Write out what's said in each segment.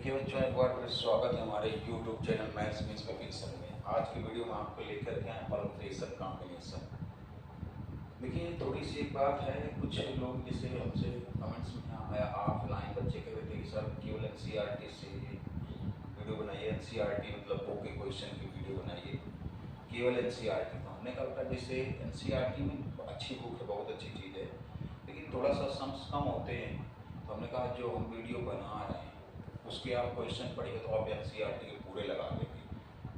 देखिए बच्चों, एक बार फिर स्वागत है हमारे YouTube channel maths means combination में। आज की वीडियो में आपको लेकर के आए परमुटेशन कॉम्बिनेशन। देखिए थोड़ी सी एक बात है, कुछ लोग जैसे हमसे कमेंट्स में आया ऑफलाइन बच्चे कहते थे कि सर केवल NCERT से वीडियो बनाइए, NCERT मतलब बुक के क्वेश्चन की वीडियो बनाइए, केवल NCERT। तो हमने कहा बेटा जैसे NCERT में अच्छी बुक है, बहुत अच्छी चीज़ है, लेकिन थोड़ा सा सम्स कम होते हैं। तो हमने कहा जो हम वीडियो बना रहे हैं उसके आप क्वेश्चन पढ़िए तो आप NCERT के पूरे लगा लेंगे।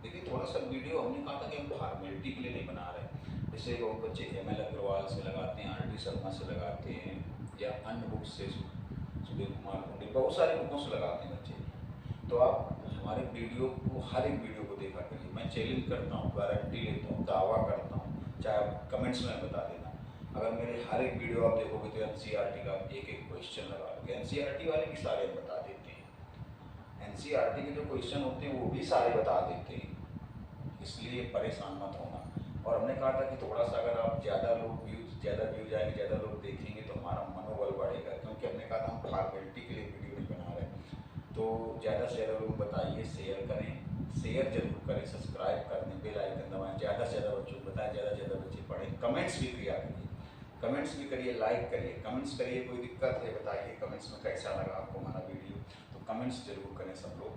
देखिए थोड़ा सा वीडियो हमने कहा था कि हम फॉर्मेलिटी के लिए नहीं बना रहे। जैसे बहुत बच्चे ML अग्रवाल से लगाते हैं, RD शर्मा से लगाते हैं, या अन्य बुक से सुधीर कुमार पंडित, बहुत सारी बुकों से लगाते हैं बच्चे। तो आप हमारे वीडियो को, हर एक वीडियो को देखा करिए। मैं चैलेंज करता हूँ, गारंटी लेता हूँ, दावा करता हूँ, चाहे आप कमेंट्स में बता देना। अगर मेरे हर एक वीडियो आप देखोगे तो NCERT का एक एक क्वेश्चन लगा लोगे। NCERT वाले भी सारे हम बता देते हैं, NCERT के जो क्वेश्चन होते हैं वो भी सारे बता देते हैं, इसलिए परेशान मत होना। और हमने कहा था कि थोड़ा सा अगर आप ज़्यादा व्यूज आएंगे, ज़्यादा लोग देखेंगे तो हमारा मनोबल बढ़ेगा, क्योंकि हमने कहा था हम फॉर्मेलिटी के लिए वीडियो नहीं बना रहे। तो ज़्यादा से ज़्यादा लोग बताइए, शेयर करें, शेयर जरूर करें, सब्सक्राइब कर दें, बेल आइकन दबाएं, ज़्यादा से ज़्यादा बच्चों को बताएं, ज़्यादा से ज़्यादा बच्चे पढ़ें। कमेंट्स भी किया करिए, कमेंट्स भी करिए, लाइक करिए, कमेंट्स करिए। कोई दिक्कत है बताइए कमेंट्स में कैसा लगा आपको हमारा वीडियो, तो कमेंट्स जरूर करें सब लोग।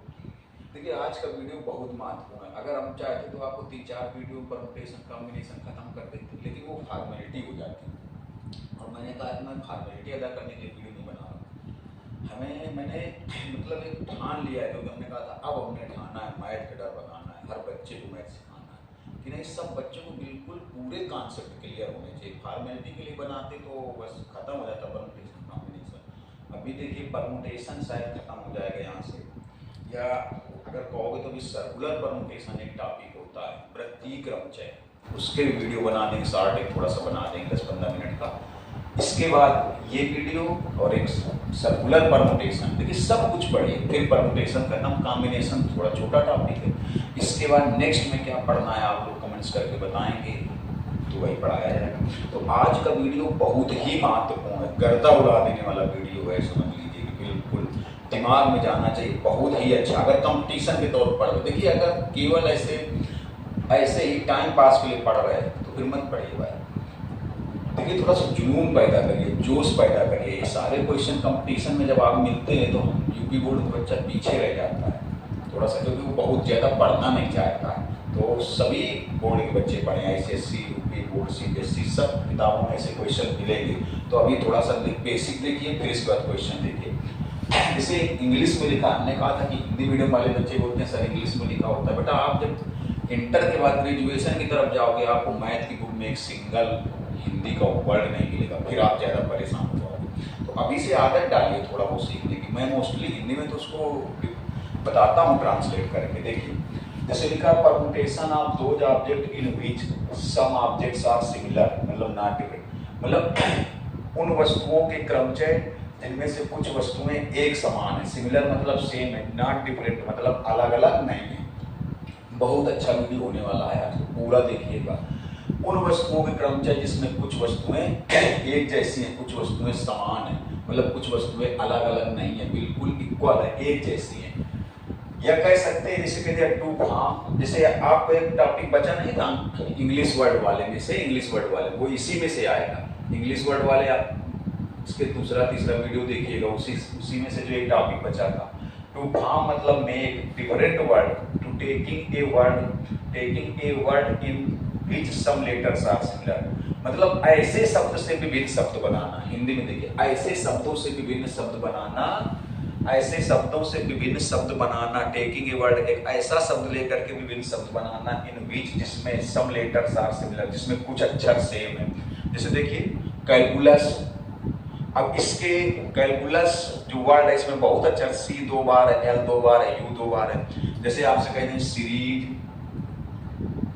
देखिए आज का वीडियो बहुत महत्वपूर्ण है। अगर हम चाहते तो आपको 3-4 वीडियो परमुटेशन कॉम्बिनेशन खत्म कर देते, लेकिन वो फॉर्मेलिटी हो जाती है। और मैंने कहा कि मैं फॉर्मेलिटी अदा करने के लिए वीडियो नहीं बना रहा। मैंने मतलब एक ठान लिया है, क्योंकि हमने कहा था अब हमने ठाना है मैथ का डर भगाना है, हर बच्चे को मैथ सिखाना है कि नहीं, सब बच्चों को बिल्कुल पूरे कॉन्सेप्ट क्लियर होने चाहिए। फॉर्मेलिटी के लिए बनाते तो बस खत्म हो जाता परमुटेशन कॉम्बिनेशन। अभी देखिए परमुटेशन शायद खत्म हो जाएगा यहाँ से, या अगर कहोगे तो भी सर्कुलर परमुटेशन एक टॉपिक होता है, प्रतिक्रमचय, उसके वीडियो बना देंगे, शॉर्ट एक थोड़ा सा बना देंगे 10-15 मिनट का। इसके बाद ये वीडियो और एक सर्कुलर परमुटेशन, देखिए सब कुछ पढ़िए, फिर परमुटेशन खत्म, कॉम्बिनेशन थोड़ा छोटा टॉपिक है। इसके बाद नेक्स्ट में क्या पढ़ना है आप लोग कमेंट्स करके बताएंगे तो वही पढ़ाया जाएगा। तो आज का वीडियो बहुत ही महत्वपूर्ण है, गर्दा उड़ा देने वाला वीडियो है, समझ लीजिए कि बिल्कुल दिमाग में जाना चाहिए, बहुत ही अच्छा। अगर कंपटीशन के तौर पर देखिए, अगर केवल ऐसे ही टाइम पास के लिए पढ़ रहे हैं तो फिर मत पढ़िए भाई। देखिए थोड़ा सा जुनून पैदा करिए, जोश पैदा करिए। ये सारे क्वेश्चन कंपटीशन में जब आप मिलते हैं तो यूपी बोर्ड का बच्चा पीछे रह जाता है थोड़ा सा, क्योंकि वो बहुत ज़्यादा पढ़ना नहीं चाहता है। तो सभी बोर्ड के बच्चे पढ़ें, ICSE, यूपी बोर्ड, CBSE, सब किताबों में ऐसे क्वेश्चन मिलेंगे। तो अभी थोड़ा सा बेसिक देखिए, फिर इसके बाद क्वेश्चन देखिए। जैसे इंग्लिश में लिखा, हमने कहा था कि हिंदी मीडियम वाले बच्चे बोलते हैं सर इंग्लिश में लिखा होता है। बेटा आप जब इंटर के बाद ग्रेजुएशन की तरफ जाओगे, आपको मैथ की बुक में एक सिंगल हिंदी का वर्ड नहीं मिलेगा, फिर आप ज़्यादा परेशान हो जाओगे। तो अभी से आदत डालिए थोड़ा बहुत सीखने की। मैं मोस्टली हिंदी में तो उसको बताता हूँ ट्रांसलेट करके। देखिए जैसे लिखा, permutation of those object in which some objects are similar, मतलब नॉट डिफरेंट, मतलब उन वस्तुओं के क्रमचय जिनमें से कुछ वस्तुएं एक समान है, सिमिलर मतलब सेम है, नॉट डिफरेंट मतलब अलग अलग नहीं है। बहुत अच्छा वीडियो होने वाला है, आज पूरा देखिएगा। उन वस्तुओं के क्रमचय जिसमें कुछ वस्तुएं एक जैसी हैं, कुछ वस्तुएं समान है, मतलब कुछ वस्तुएं अलग अलग नहीं है, बिल्कुल इक्वल है, एक जैसी है। या कह सकते हैं जैसे कहते हैं टू फॉर्म, जैसे आपको एक टॉपिक बचा नहीं था इंग्लिश वर्ड वाले में से, इंग्लिश वर्ड वाले वो इसी में से आएगा। इंग्लिश वर्ड वाले आप इसके दूसरा तीसरा वीडियो देखिएगा, उसी में से जो एक टॉपिक बचा था। टू फॉर्म मतलब make different word, to taking a word in which some letters are similar, मतलब ऐसे शब्द से विभिन्न शब्द बनाना। हिंदी में देखिए, ऐसे शब्दों से विभिन्न शब्द बनाना, ऐसे शब्दों से विभिन्न शब्द बनाना। टेकिंग ए वर्ड, एक ऐसा शब्द लेकर के विभिन्न शब्द बनाना, इन विच जिसमें सम लेटर्स आर सिमिलर, जिसमें कुछ अक्षर सेम है। जैसे देखिए कैलकुलस, अब इसके कैलकुलस जो वर्ड है इसमें बहुत अक्षर, C 2 बार है, L 2 बार है, U 2 बार है। जैसे आपसे कहते हैं सीरीज,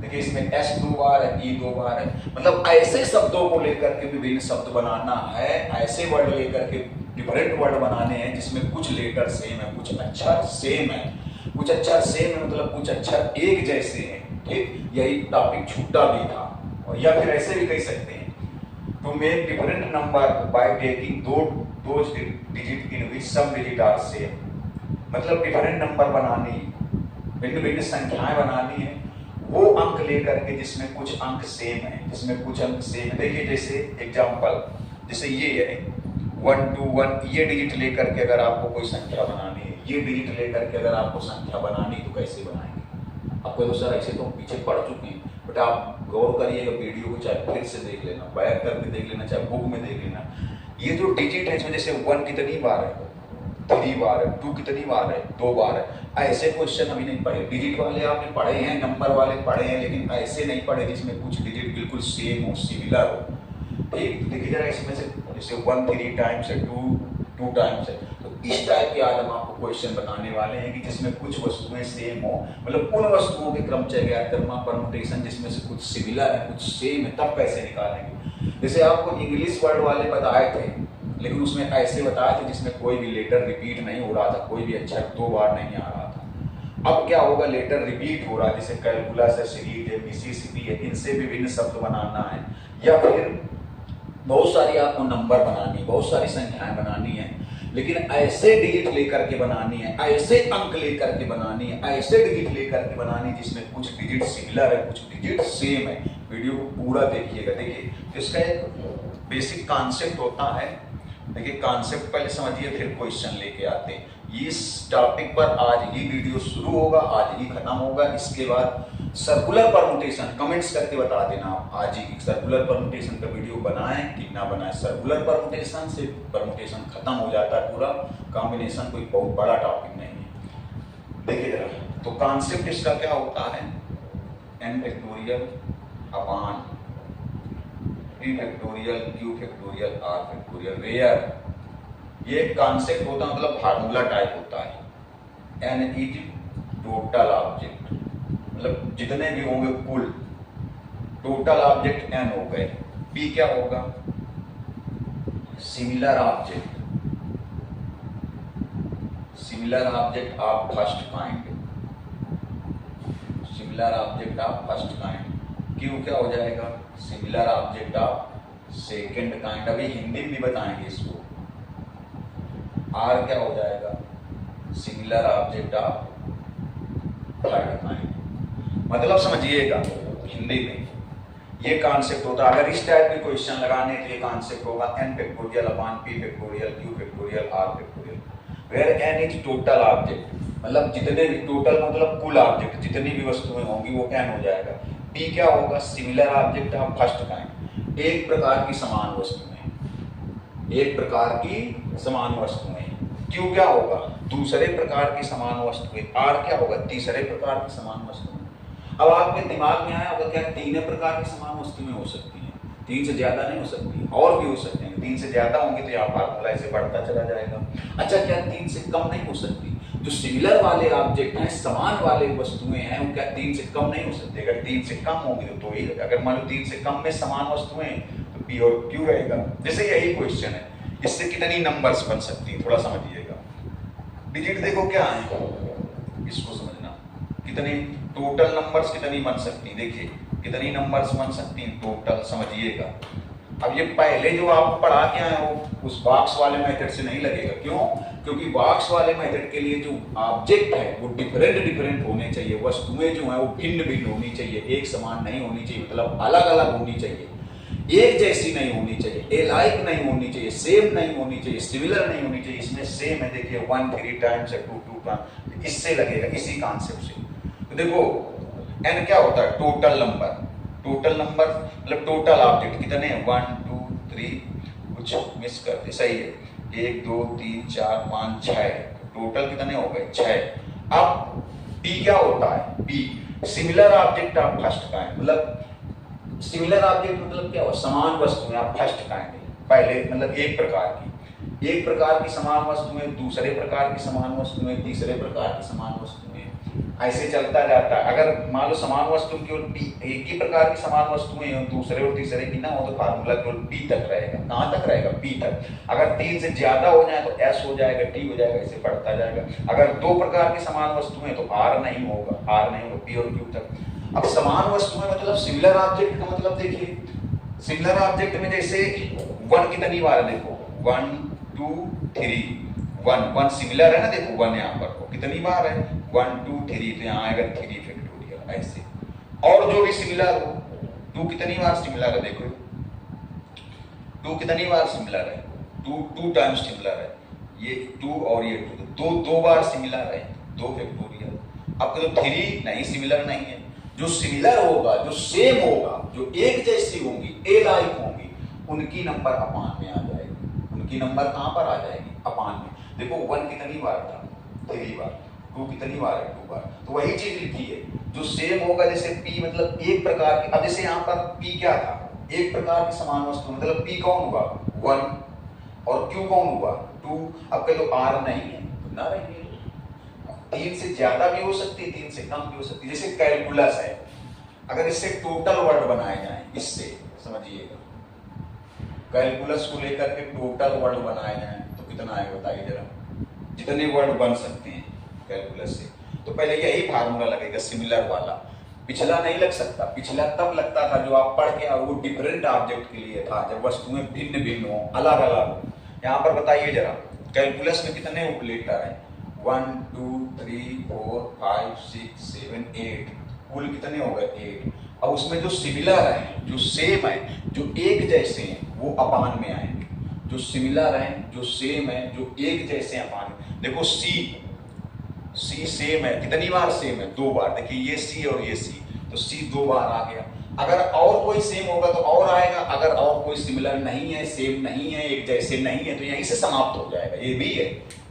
देखिए इसमें S 2 बार है, E 2 बार है। मतलब ऐसे शब्दों को लेकर के विभिन्न शब्द बनाना है, ऐसे वर्ड लेकर के डिफरेंट वर्ड बनाने हैं जिसमें कुछ लेटर सेम है, कुछ अक्षर सेम है। कुछ अक्षर सेम है मतलब कुछ अक्षर एक जैसे हैं, ठीक। यही टॉपिक छूटा भी था। और या फिर ऐसे भी कह सकते हैं, to make different number by taking those digit in which some digit are same, मतलब डिफरेंट नंबर बनानी, भिन्न भिन्न संख्याएं बनानी है, वो अंक लेकर के जिसमें कुछ अंक सेम है, जिसमें कुछ अंक सेम है। देखिए जैसे एग्जांपल, जैसे ये है 1 2 1, ये डिजिट लेकर के अगर आपको कोई संख्या बनानी है, ये डिजिट लेकर के अगर आपको संख्या बनानी तो कैसे बनाएंगे? आपको तो सर ऐसे तो हम पीछे पढ़ चुके हैं, बट आप गौर करिएगा वीडियो को, चाहे फिर से देख लेना, बैक करके देख लेना, चाहे बुक में देख लेना। ये जो डिजिट है इसमें जैसे 1 कितनी बार है, 3 बार है, 2 कितनी बार है, 2 बार है। ऐसे क्वेश्चन अभी नहीं पढ़े, डिजिट वाले आपने पढ़े हैं, नंबर वाले पढ़े हैं, लेकिन ऐसे नहीं पढ़े जिसमें कुछ डिजिट बिल्कुल सेम हो, सिमिलर हो। ठीक, देखिए जरा इसमें से जैसे 1 3 टाइम्स है, 2 टाइम्स है, तो इस टाइप के आज हम आपको क्वेश्चन बताने वाले हैं कि जिसमें कुछ वस्तुएं सेम हो, मतलब उन वस्तुओं के क्रमचर्या, परमुटेशन जिसमें से कुछ सिमिलर है, कुछ सेम है, तब कैसे निकालेंगे। जैसे आपको इंग्लिश वर्ड वाले बताए थे, लेकिन उसमें ऐसे बताया था जिसमें कोई भी लेटर रिपीट नहीं हो रहा था, कोई भी अक्षर 2 बार नहीं आ रहा था। अब क्या होगा, लेटर रिपीट हो रहा है, जैसे कैलकुलस है, सीरीज है, मिसिसिपी है, इनसे विभिन्न शब्द बनाना है, या फिर बहुत सारी आपको नंबर बनानी, बहुत सारी संख्याएं बनानी है, लेकिन ऐसे डिजिट लेकर के बनानी है, ऐसे अंक लेकर के बनानी है, ऐसे डिजिट लेकर के बनानी जिसमें कुछ डिजिट सिमिलर है, कुछ डिजिट सेम है। वीडियो को पूरा देखिएगा। देखिए इसका एक बेसिक कॉन्सेप्ट होता है, देखिए कॉन्सेप्ट पहले समझिए फिर क्वेश्चन लेके आते हैं। इस टॉपिक पर आज ही वीडियो शुरू होगा, आज ही खत्म होगा। इसके बाद सर्कुलर परमुटेशन कमेंट्स करके बता देना आप आज ही सर्कुलर परमुटेशन का वीडियो बनाएं कि ना बनाएं। सर्कुलर परमुटेशन से परमुटेशन खत्म हो जाता है पूरा, कॉम्बिनेशन कोई बहुत बड़ा टॉपिक नहीं है। देखिए जरा, तो कॉन्सेप्ट इसका क्या होता है, n factorial upon p factorial q factorial r factorial, where ये कॉन्सेप्ट होता है, मतलब फार्मूला टाइप होता है। n इज टोटल ऑब्जेक्ट, मतलब जितने भी होंगे कुल टोटल ऑब्जेक्ट n हो गए। p क्या होगा, similar object, similar object of first kind, similar object of first kind. q क्या हो जाएगा, similar object of second kind, अभी हिंदी में भी बताएंगे इसको। r क्या हो जाएगा, similar object of third kind. मतलब समझिएगा हिंदी में ये कॉन्सेप्ट होता है। अगर इस टाइप के क्वेश्चन लगाने तो ये कॉन्सेप्ट होगा n factorial upon p factorial q factorial r factorial, where n is total object, मतलब जितने भी टोटल मतलब कुल ऑब्जेक्ट जितनी भी वस्तुएं होंगी वो n हो जाएगा। p क्या होगा, similar object of first kind, एक प्रकार की समान वस्तुएं, एक प्रकार की समान वस्तुएं। q क्या होगा, दूसरे प्रकार की समान वस्तुएं। r क्या होगा, तीसरे प्रकार की समान वस्तुएं। अब आपके दिमाग में आया होगा क्या, 3 प्रकार की समान वस्तुएं हो सकती हैं, 3 से ज्यादा नहीं हो सकती, और भी हो सकते हैं। 3 से ज्यादा होंगे तो यहाँ फार्मूला ऐसे बढ़ता चला जाएगा। अच्छा, क्या 3 से कम नहीं हो सकती? जो सिमिलर वाले ऑब्जेक्ट हैं, समान वाले वस्तुएं हैं, वो क्या 3 से कम नहीं हो सकते? अगर 3 से कम होंगी तो ही, अगर मान लो 3 से कम में समान वस्तुएं तो p और q रहेगा। जैसे यही क्वेश्चन है, इससे कितनी नंबर्स बन सकती है, थोड़ा समझिएगा। डिजिट देखो क्या है, इसको समझना, कितनी टोटल नंबर्स कितनी बन सकती, देखिए कितनी नंबर्स बन सकती हैं टोटल, समझिएगा। अब ये पहले जो आप पढ़ा के आए हो उस बॉक्स वाले मेथड से नहीं लगेगा। क्यों? क्योंकि बॉक्स वाले मेथड के लिए जो ऑब्जेक्ट है वो डिफरेंट होने चाहिए, वस्तुएं जो है वो भिन्न होनी चाहिए, एक समान नहीं होनी चाहिए, मतलब अलग अलग होनी चाहिए, एक जैसी नहीं होनी चाहिए, एलाइक नहीं होनी चाहिए, सेम नहीं होनी चाहिए, सिमिलर नहीं होनी चाहिए। इसमें सेम है, देखिए 1 3 टाइम्स है, 2 2 टाइम्स, इससे लगेगा, इसी कॉन्सेप्ट से। तो देखो n क्या होता है, टोटल नंबर, टोटल नंबर मतलब टोटल ऑब्जेक्ट कितने हैं, 1 2 3, कुछ मिस करते, सही है, 1 2 3 4 5 6, टोटल कितने हो गए, 6। अब p क्या होता है, p similar object of first kind, मतलब सिमिलर ऑब्जेक्ट मतलब क्या हुआ, समान वस्तुएं आप फर्स्ट काइंड, पहले मतलब एक प्रकार की समान वस्तुएं, दूसरे प्रकार की समान वस्तुएं, तीसरे प्रकार की समान वस्तुएं, ऐसे चलता जाता है। अगर मान लो समान वस्तु केवल एक ही प्रकार की समान वस्तुएं हो, दूसरे और तीसरे की ना हो, तो फार्मूला केवल p तक रहेगा। कहाँ तक रहेगा, p तक। अगर 3 से ज्यादा हो जाए तो s हो जाएगा, t हो जाएगा, ऐसे बढ़ता जाएगा। अगर 2 प्रकार की समान वस्तुएं तो r नहीं होगा, p और q तक। अब समान वस्तुएं मतलब सिमिलर ऑब्जेक्ट का मतलब देखिए, सिमिलर ऑब्जेक्ट में जैसे 1 कितनी बार है, देखो 1 2 3, वन, वन सिमिलर है ना, देखो वन यहाँ पर कितनी बार है, 1 2 3, तो यहाँ आएगा 3 फैक्टोरियल ऐसे। और जो भी सिमिलर हो, 2 कितनी बार सिमिलर है, देखो 2 कितनी बार सिमिलर है, 2 टाइम्स सिमिलर है, ये 2 और ये 2 दो बार सिमिलर है, 2 फैक्टोरियल। अब तो 3 नहीं सिमिलर नहीं है, जो सिमिलर होगा, जो सेम होगा, जो एक जैसी होंगी, ए लाइक होंगी, उनकी नंबर अपान में आ जाएगी। उनकी नंबर कहाँ पर आ जाएगी, अपान में। देखो 1 कितनी बार था, 3 बार, 2 कितनी बार है, 2 बार। तो वही चीज लिखी है, जो सेम होगा, जैसे P मतलब एक प्रकार की, अब जैसे यहाँ पर P क्या था, एक प्रकार की समान वस्तु, मतलब P कौन हुआ 1 और Q कौन हुआ 2। अब कह लो R नहीं है तो ना रहेंगे, 3 से ज्यादा भी हो सकती है, 3 से कम भी हो सकती है। जैसे कैलकुलस है, अगर इससे टोटल वर्ड बनाए जाए, इससे समझिएगा, कैलकुलस को लेकर के टोटल वर्ड बनाए जाए तो कितना आएगा बताइए जरा, जितने वर्ड बन सकते हैं कैलकुलस से। तो पहले यही फार्मूला लगेगा सिमिलर वाला, पिछला नहीं लग सकता। पिछला तब लगता था जो आप पढ़ के, और वो डिफरेंट ऑब्जेक्ट के लिए था, जब वस्तुएं भिन्न भिन्न हो, अलग अलग हो। यहाँ पर बताइए जरा, कैलकुलस में कितने ऑपरेटर हैं, 1 2 3 4 5 6 7 8, कुल कितने हो गए 8। अब उसमें जो सिमिलर है, जो सेम है, जो एक जैसे हैं, वो अपान में आएंगे। जो सिमिलर हैं, जो सेम है, जो एक जैसे हैं, अपान में। देखो सी सेम है, कितनी बार सेम है, 2 बार। देखिए ये सी और ये सी, तो सी 2 बार आ गया। अगर और कोई सेम होगा तो और आएगा, अगर और कोई सिमिलर नहीं है, सेम नहीं है, एक जैसे नहीं है, तो यहीं से समाप्त हो जाएगा। ये भी है,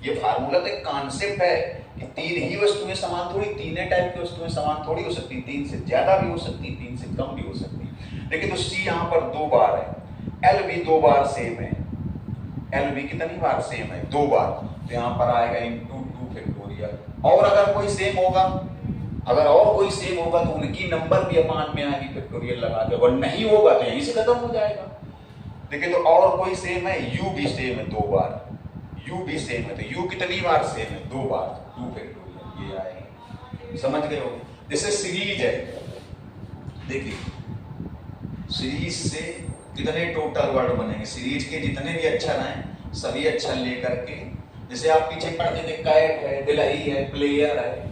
ये फार्मूला तो एक कॉन्सेप्ट है कि 3 ही वस्तुएं समान थोड़ी, 3 टाइप की वस्तुएं समान थोड़ी हो सकती, 3 से ज्यादा भी हो सकती, 3 से कम भी हो सकती। लेकिन तो सी यहाँ पर 2 बार है, एल भी 2 बार सेम है, एल भी कितनी बार सेम है, 2 बार। तो यहाँ पर आएगा इनटू 2 फैक्टोरियल। और अगर कोई सेम होगा, अगर और कोई सेम होगा तो उनकी नंबर भी अपान में आएगी फैक्टोरियल लगा के, अगर नहीं होगा तो यहीं से खत्म हो जाएगा। देखिए तो और कोई सेम है, यू भी सेम है 2 बार, यू भी सेम है, तो यू कितनी बार सेम है, 2 बार, 2 फैक्टोरियल ये आएगा। समझ गए हो? जैसे सीरीज है, देखिए सीरीज से कितने टोटल वर्ड बनेंगे, सीरीज के जितने भी अक्षर हैं सभी अक्षर लेकर के, जैसे आप पीछे पढ़ते थे कैट है, दिलही है, प्लेयर है,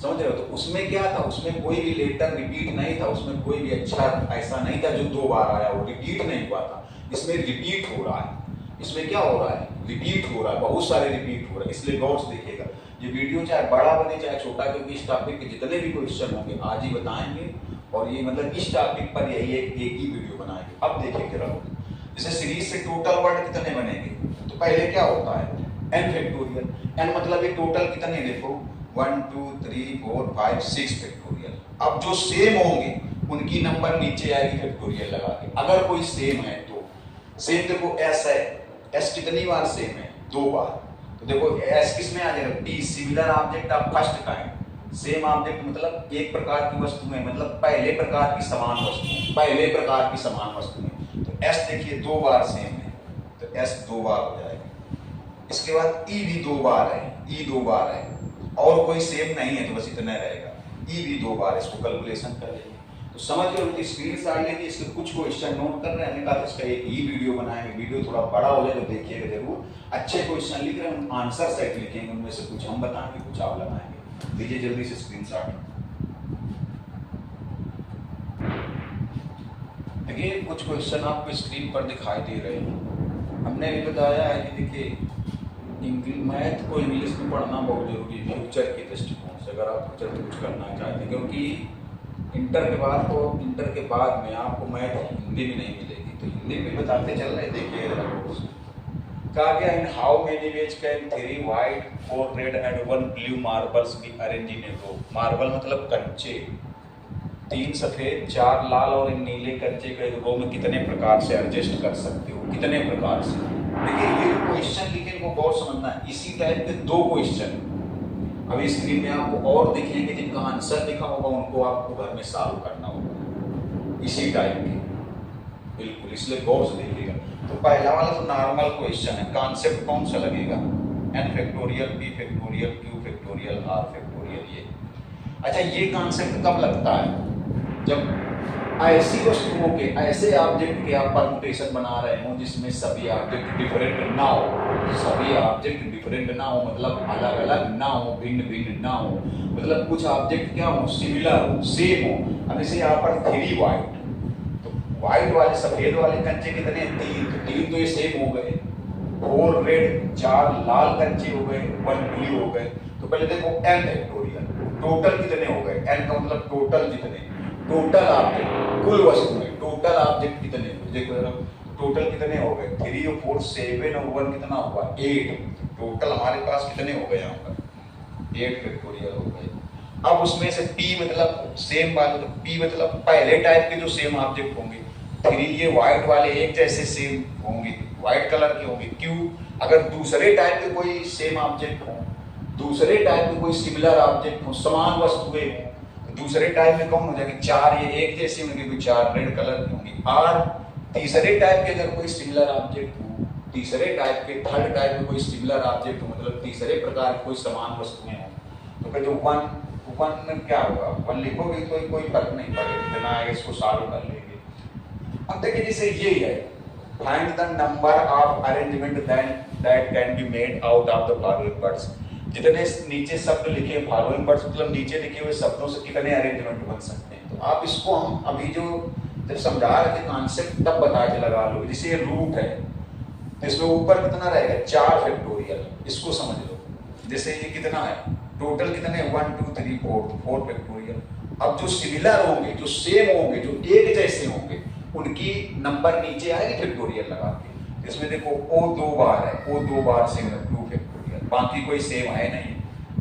समझ रहे हो? तो उसमें क्या था, उसमें कोई भी लेटर रिपीट नहीं था, उसमें कोई भी अक्षर ऐसा नहीं था जो 2 बार आया, वो रिपीट नहीं हुआ था। इसमें रिपीट हो रहा है, इसमें क्या हो रहा है, रिपीट हो रहा है, बहुत सारे रिपीट हो रहे हैं। इसलिए गौर से देखिएगा, ये वीडियो चाहे बड़ा बने चाहे छोटा, क्योंकि इस टॉपिक के जितने भी क्वेश्चन होंगे आज ही बताएंगे, और ये मतलब इस टॉपिक पर यही एक ही वीडियो बनाएंगे। अब देखिए जरा, जैसे सीरीज से टोटल वर्ड कितने बनेंगे, तो पहले क्या होता है n फैक्टोरियल, n मतलब ये टोटल कितने, देखो 1 2 3 4 5 6 फैक्टोरियल। अब जो सेम होंगे उनकी नंबर नीचे आएगी फैक्टोरियल लगा के। अगर कोई सेम है तो सेम, देखो s है, s कितनी बार सेम है, 2 बार। तो देखो s किसमें आ जाएगा, p similar object of first kind. Same object मतलब एक प्रकार की वस्तु है, मतलब पहले प्रकार की समान वस्तु, पहले प्रकार की समान वस्तु है। तो s देखिए 2 बार सेम है, तो s 2 बार हो जाएगा। इसके बाद e भी 2 बार है, e 2 बार है, और कोई सेम नहीं है तो बस इतना रहेगा, e भी 2 बार। इसको कैलकुलेशन कर लेंगे तो समझ लो, स्क्रीन शॉट लेंगे, इसके कुछ क्वेश्चन नोट कर रहे हैं, हमने कहा इसका एक ही वीडियो बनाएंगे। वीडियो थोड़ा बड़ा हो जाए तो देखिएगा जरूर, अच्छे क्वेश्चन लिख रहे हैं, हम आंसर सेट लिखेंगे, उनमें से कुछ हम बताएंगे, कुछ आप लगाएंगे। लीजिए जल्दी से स्क्रीन शॉट। देखिए कुछ क्वेश्चन आपको स्क्रीन पर दिखाई दे रहे हैं। हमने भी बताया है कि देखिए मैथ को इंग्लिश में पढ़ना बहुत जरूरी है फ्यूचर के दृष्टिकोण से, अगर आप फ्यूचर में कुछ करना चाहते हैं, क्योंकि इंटर के बाद में आपको मैथ हिंदी में नहीं मिलेगी। तो हिंदी में बताते चल रहे, देखिए कहा गया, in how many ways can 3 white 4 red and 1 blue marbles be arrange in a row. Marble मतलब कंचे, 3 सफेद 4 लाल और इन नीले कंचे के रो में कितने प्रकार से एडजस्ट कर सकते हो, कितने प्रकार से। देखिए ये क्वेश्चन लिखे को बहुत समझना है, इसी टाइप के 2 क्वेश्चन अभी स्क्रीन में आपको और दिखेंगे, जिनका आंसर लिखा होगा उनको आपको घर में सॉल्व करना होगा, इसी टाइप के बिल्कुल, इसलिए गौर से देखिएगा। तो पहला वाला तो नॉर्मल क्वेश्चन है, कॉन्सेप्ट कौन सा लगेगा, n factorial, p factorial, q factorial, r factorial. ये अच्छा, ये कॉन्सेप्ट कब लगता है, जब ऐसी वस्तुओं के, ऐसे ऑब्जेक्ट के आप परमुटेशन बना रहे हो जिसमें सभी ऑब्जेक्ट डिफरेंट ना हो, सभी ऑब्जेक्ट डिफरेंट ना हो मतलब अलग अलग ना हो, भिन्न भिन्न ना हो, मतलब कुछ ऑब्जेक्ट क्या हो, सिमिलर हो, सेम हो। अब जैसे यहाँ पर 3 व्हाइट, तो व्हाइट वाले सफेद वाले कंचे कितने, 3, तो 3 तो ये सेम हो गए। 4 रेड, 4 लाल कंचे हो गए, 1 ब्लू हो गए। तो पहले देखो n फैक्टोरियल, टोटल कितने हो गए, n का मतलब टोटल जितने, टोटल ऑब्जेक्ट कुल वस्तुएं, टोटल ऑब्जेक्ट कितने हुए देखो जरा, टोटल कितने हो गए, 3 और 4 7 और 1 कितना हुआ, 8। टोटल हमारे पास कितने हो गए यहाँ पर, 8 फैक्टोरियल हो गए। अब उसमें से p मतलब सेम वाले, तो p मतलब पहले टाइप के जो सेम ऑब्जेक्ट होंगे। 3 ये व्हाइट वाले एक जैसे सेम होंगे, व्हाइट कलर के होंगे। क्यों, अगर दूसरे टाइप के कोई सेम ऑब्जेक्ट हो, दूसरे टाइप के कोई सिमिलर ऑब्जेक्ट हो, समान वस्तुएं हो, दूसरे टाइप में कौन हो जाएंगे, 4 ये एक जैसे होंगे, कोई 4 रेड कलर की होंगी। और तीसरे टाइप के अगर कोई सिमिलर ऑब्जेक्ट हो, तीसरे टाइप के, थर्ड टाइप के कोई सिमिलर ऑब्जेक्ट हो, मतलब तीसरे प्रकार की कोई समान वस्तुएं हो, तो फिर जो 1 में क्या होगा, 1 लिखोगे तो कोई फर्क नहीं पड़ेगा, इतना आएगा, इसको सॉल्व कर लेंगे। अब देखिए जैसे ये है, find the number of arrangement that can be made out of the following words. जितने नीचे शब्द लिखे फॉलोइंग वर्ड्स मतलब नीचे लिखे हुए शब्दों से कितने अरेंजमेंट बन सकते हैं। तो आप इसको हम अभी जो जब समझा रहे थे कॉन्सेप्ट तब बता के लगा लो। जैसे ये रूट है, इसमें ऊपर कितना रहेगा, 4 फैक्टोरियल, इसको समझ लो। जैसे ये कितना है, टोटल कितने 1 2 3 4 फैक्टोरियल। अब जो सिमिलर होंगे, जो सेम होंगे, जो एक जैसे होंगे, उनकी नंबर नीचे आएगी फैक्टोरियल लगा के। इसमें देखो O 2 बार है, O 2 बार सिमिलर 2 फैक्टोरियल, बाकी कोई सेम है नहीं।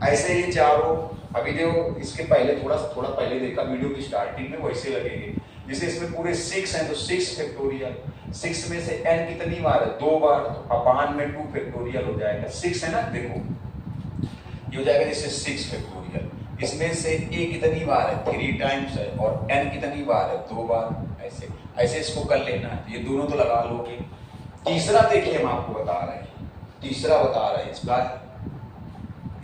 ऐसे ये चारों, अभी जो इसके पहले थोड़ा पहले देखा वीडियो की स्टार्टिंग में, वैसे लगेंगे। जैसे इसमें पूरे 6 हैं तो 6 फैक्टोरियल, 6 में से n कितनी बार है, 2 बार, तो अपान में 2 फैक्टोरियल हो जाएगा। 6 है ना, देखो ये हो जाएगा जैसे 6 फैक्टोरियल। इसमें से a कितनी बार है, 3 टाइम्स है, और n कितनी बार है, 2 बार। ऐसे ऐसे इसको कर लेना है, ये दोनों तो लगा लोगे। तीसरा देखिए हम आपको बता रहे हैं, तीसरा बता रहे हैं, इसका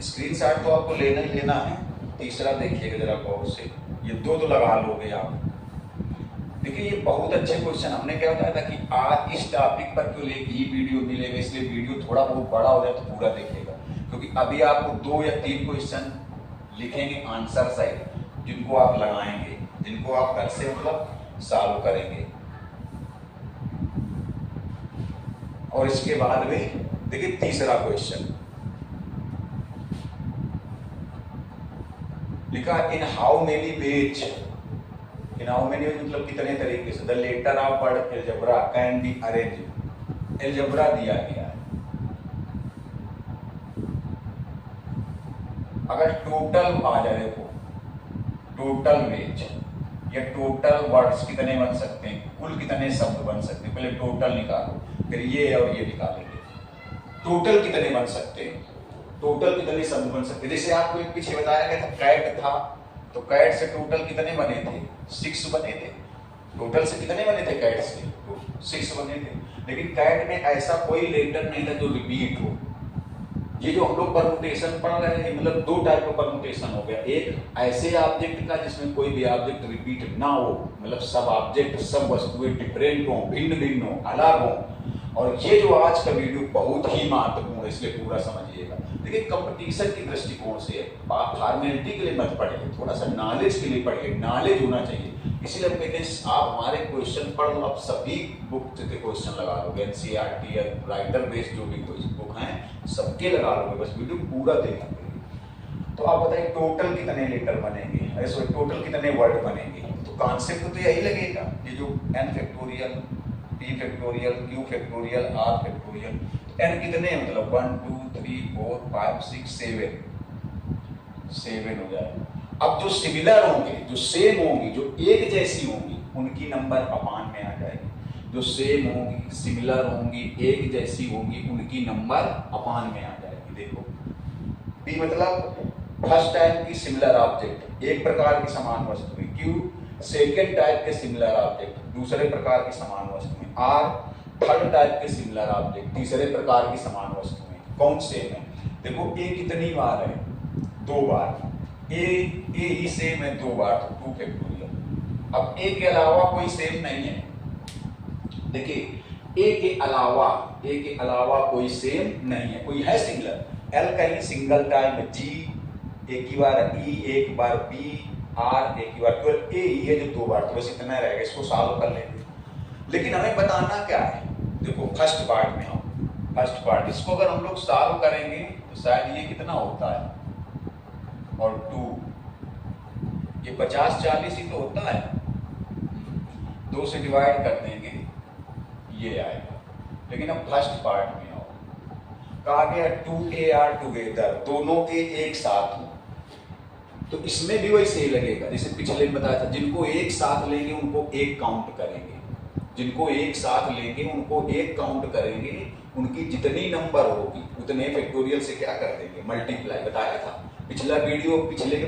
स्क्रीनशॉट तो आपको लेना ही लेना है। तीसरा देखिएगा जरा गौर से, ये दो तो लगा लोगे आप। देखिए ये बहुत अच्छे क्वेश्चन, हमने क्या बताया था कि आज इस टॉपिक पर क्यों ये वीडियो मिलेगा, इसलिए वीडियो थोड़ा बहुत बड़ा हो जाए तो पूरा देखेगा, क्योंकि अभी आपको 2 या 3 क्वेश्चन लिखेंगे आंसर सहित, जिनको आप लगाएंगे, जिनको आप घर से मतलब सॉल्व करेंगे। और इसके बाद में देखिए तीसरा क्वेश्चन लिखा, in how many ways, in how many ways मतलब कितने तरीके से the letter of word algebra can be arrange. Algebra दिया गया है, अगर टोटल आ जाए, देखो टोटल वेज या टोटल वर्ड्स कितने बन सकते हैं, कुल कितने शब्द बन सकते हैं, पहले टोटल निकालो, फिर ये और ये निकालेंगे। टोटल कितने बन सकते हैं, टोटल कितने शब्द बन सकते हैं। जैसे आपको एक पीछे बताया गया था कैट था, तो कैट से टोटल कितने बने थे, 6 बने थे। टोटल से कितने बने थे कैट से, 6 बने थे। लेकिन कैट में ऐसा कोई लेटर नहीं था जो रिपीट हो। ये जो हम लोग परमुटेशन पढ़ रहे हैं, मतलब 2 टाइप का परमुटेशन हो गया। एक ऐसे ऑब्जेक्ट का जिसमें कोई भी ऑब्जेक्ट रिपीट ना हो, मतलब सब ऑब्जेक्ट, सब वस्तुएं डिफरेंट हो, भिन्न भिन्न हो, अलग हो। और ये जो आज का वीडियो बहुत ही महत्वपूर्ण है, इसलिए पूरा समझिएगा। देखिए कंपटीशन की दृष्टिकोण से फॉर्मेलिटी के लिए मत पढ़िए, थोड़ा सा नॉलेज के लिए पढ़िए, नॉलेज होना चाहिए। इसीलिए हम कहते हैं आप हमारे क्वेश्चन पढ़ लो, आप सभी बुक के क्वेश्चन लगा लोगे, एनसीईआरटी या राइटर बेस्ड जो भी बुक हैं सबके लगा लोगे, बस वीडियो पूरा देखना पड़ेगा। तो आप बताइए टोटल कितने लेटर बनेंगे, ऐसे टोटल कितने वर्ड बनेंगे। तो कॉन्सेप्ट तो यही लगेगा, ये जो n factorial, p factorial, q factorial, r factorial, n कितने मतलब 1 2 3 4 5 6 7 हो जाएगा। अब जो सिमिलर होंगे, जो सेम होंगी, जो एक जैसी होंगी, उनकी नंबर अपान में आ जाएगी। जो सेम होंगी, सिमिलर होंगी, एक जैसी होंगी, उनकी नंबर अपान में आ जाएगी। देखो p मतलब फर्स्ट टाइप की सिमिलर ऑब्जेक्ट, एक प्रकार की समान वस्तुएं। q सेकेंड टाइप के सिमिलर ऑब्जेक्ट, दूसरे प्रकार की समान वस्तुएं। r थर्ड टाइप के सिमिलर ऑब्जेक्ट, तीसरे प्रकार की समान वस्तुएं। कौन सेम है, देखो a कितनी बार है, 2 बार। ए ही सेम है 2 बार, तो 2 फैक्टोरियल। अब ए के अलावा कोई सेम नहीं है। देखिए ए के अलावा कोई सेम नहीं है। कोई है सिंगलर? एल कहीं सिंगल टाइम जी, एक ही बार ई, एक बार बी, आर, एक ही बार केवल ए ही है जो 2 बार, तो बस इतना रहेगा। इसको सॉल्व कर लेंगे। लेकिन हमें बताना क्या है? देखो फर्स्ट पार्ट में हम फर्स्ट पार्ट इसको अगर हम लोग सॉल्व करेंगे तो शायद ये कितना होता है और 2, ये 50-40 ही तो होता है। 2 से डिवाइड कर देंगे ये आएगा। लेकिन अब फर्स्ट पार्ट में आओ, कहा गया 2a आर टुगेदर, दोनों के एक साथ हो। तो इसमें भी वैसे ही लगेगा जैसे पिछले में बताया था, जिनको एक साथ लेंगे उनको एक काउंट करेंगे, जिनको एक साथ लेंगे उनको एक काउंट करेंगे, उनकी जितनी नंबर होगी उतने फैक्टोरियल से क्या कर देंगे, मल्टीप्लाई। बताया था पिछला वीडियो,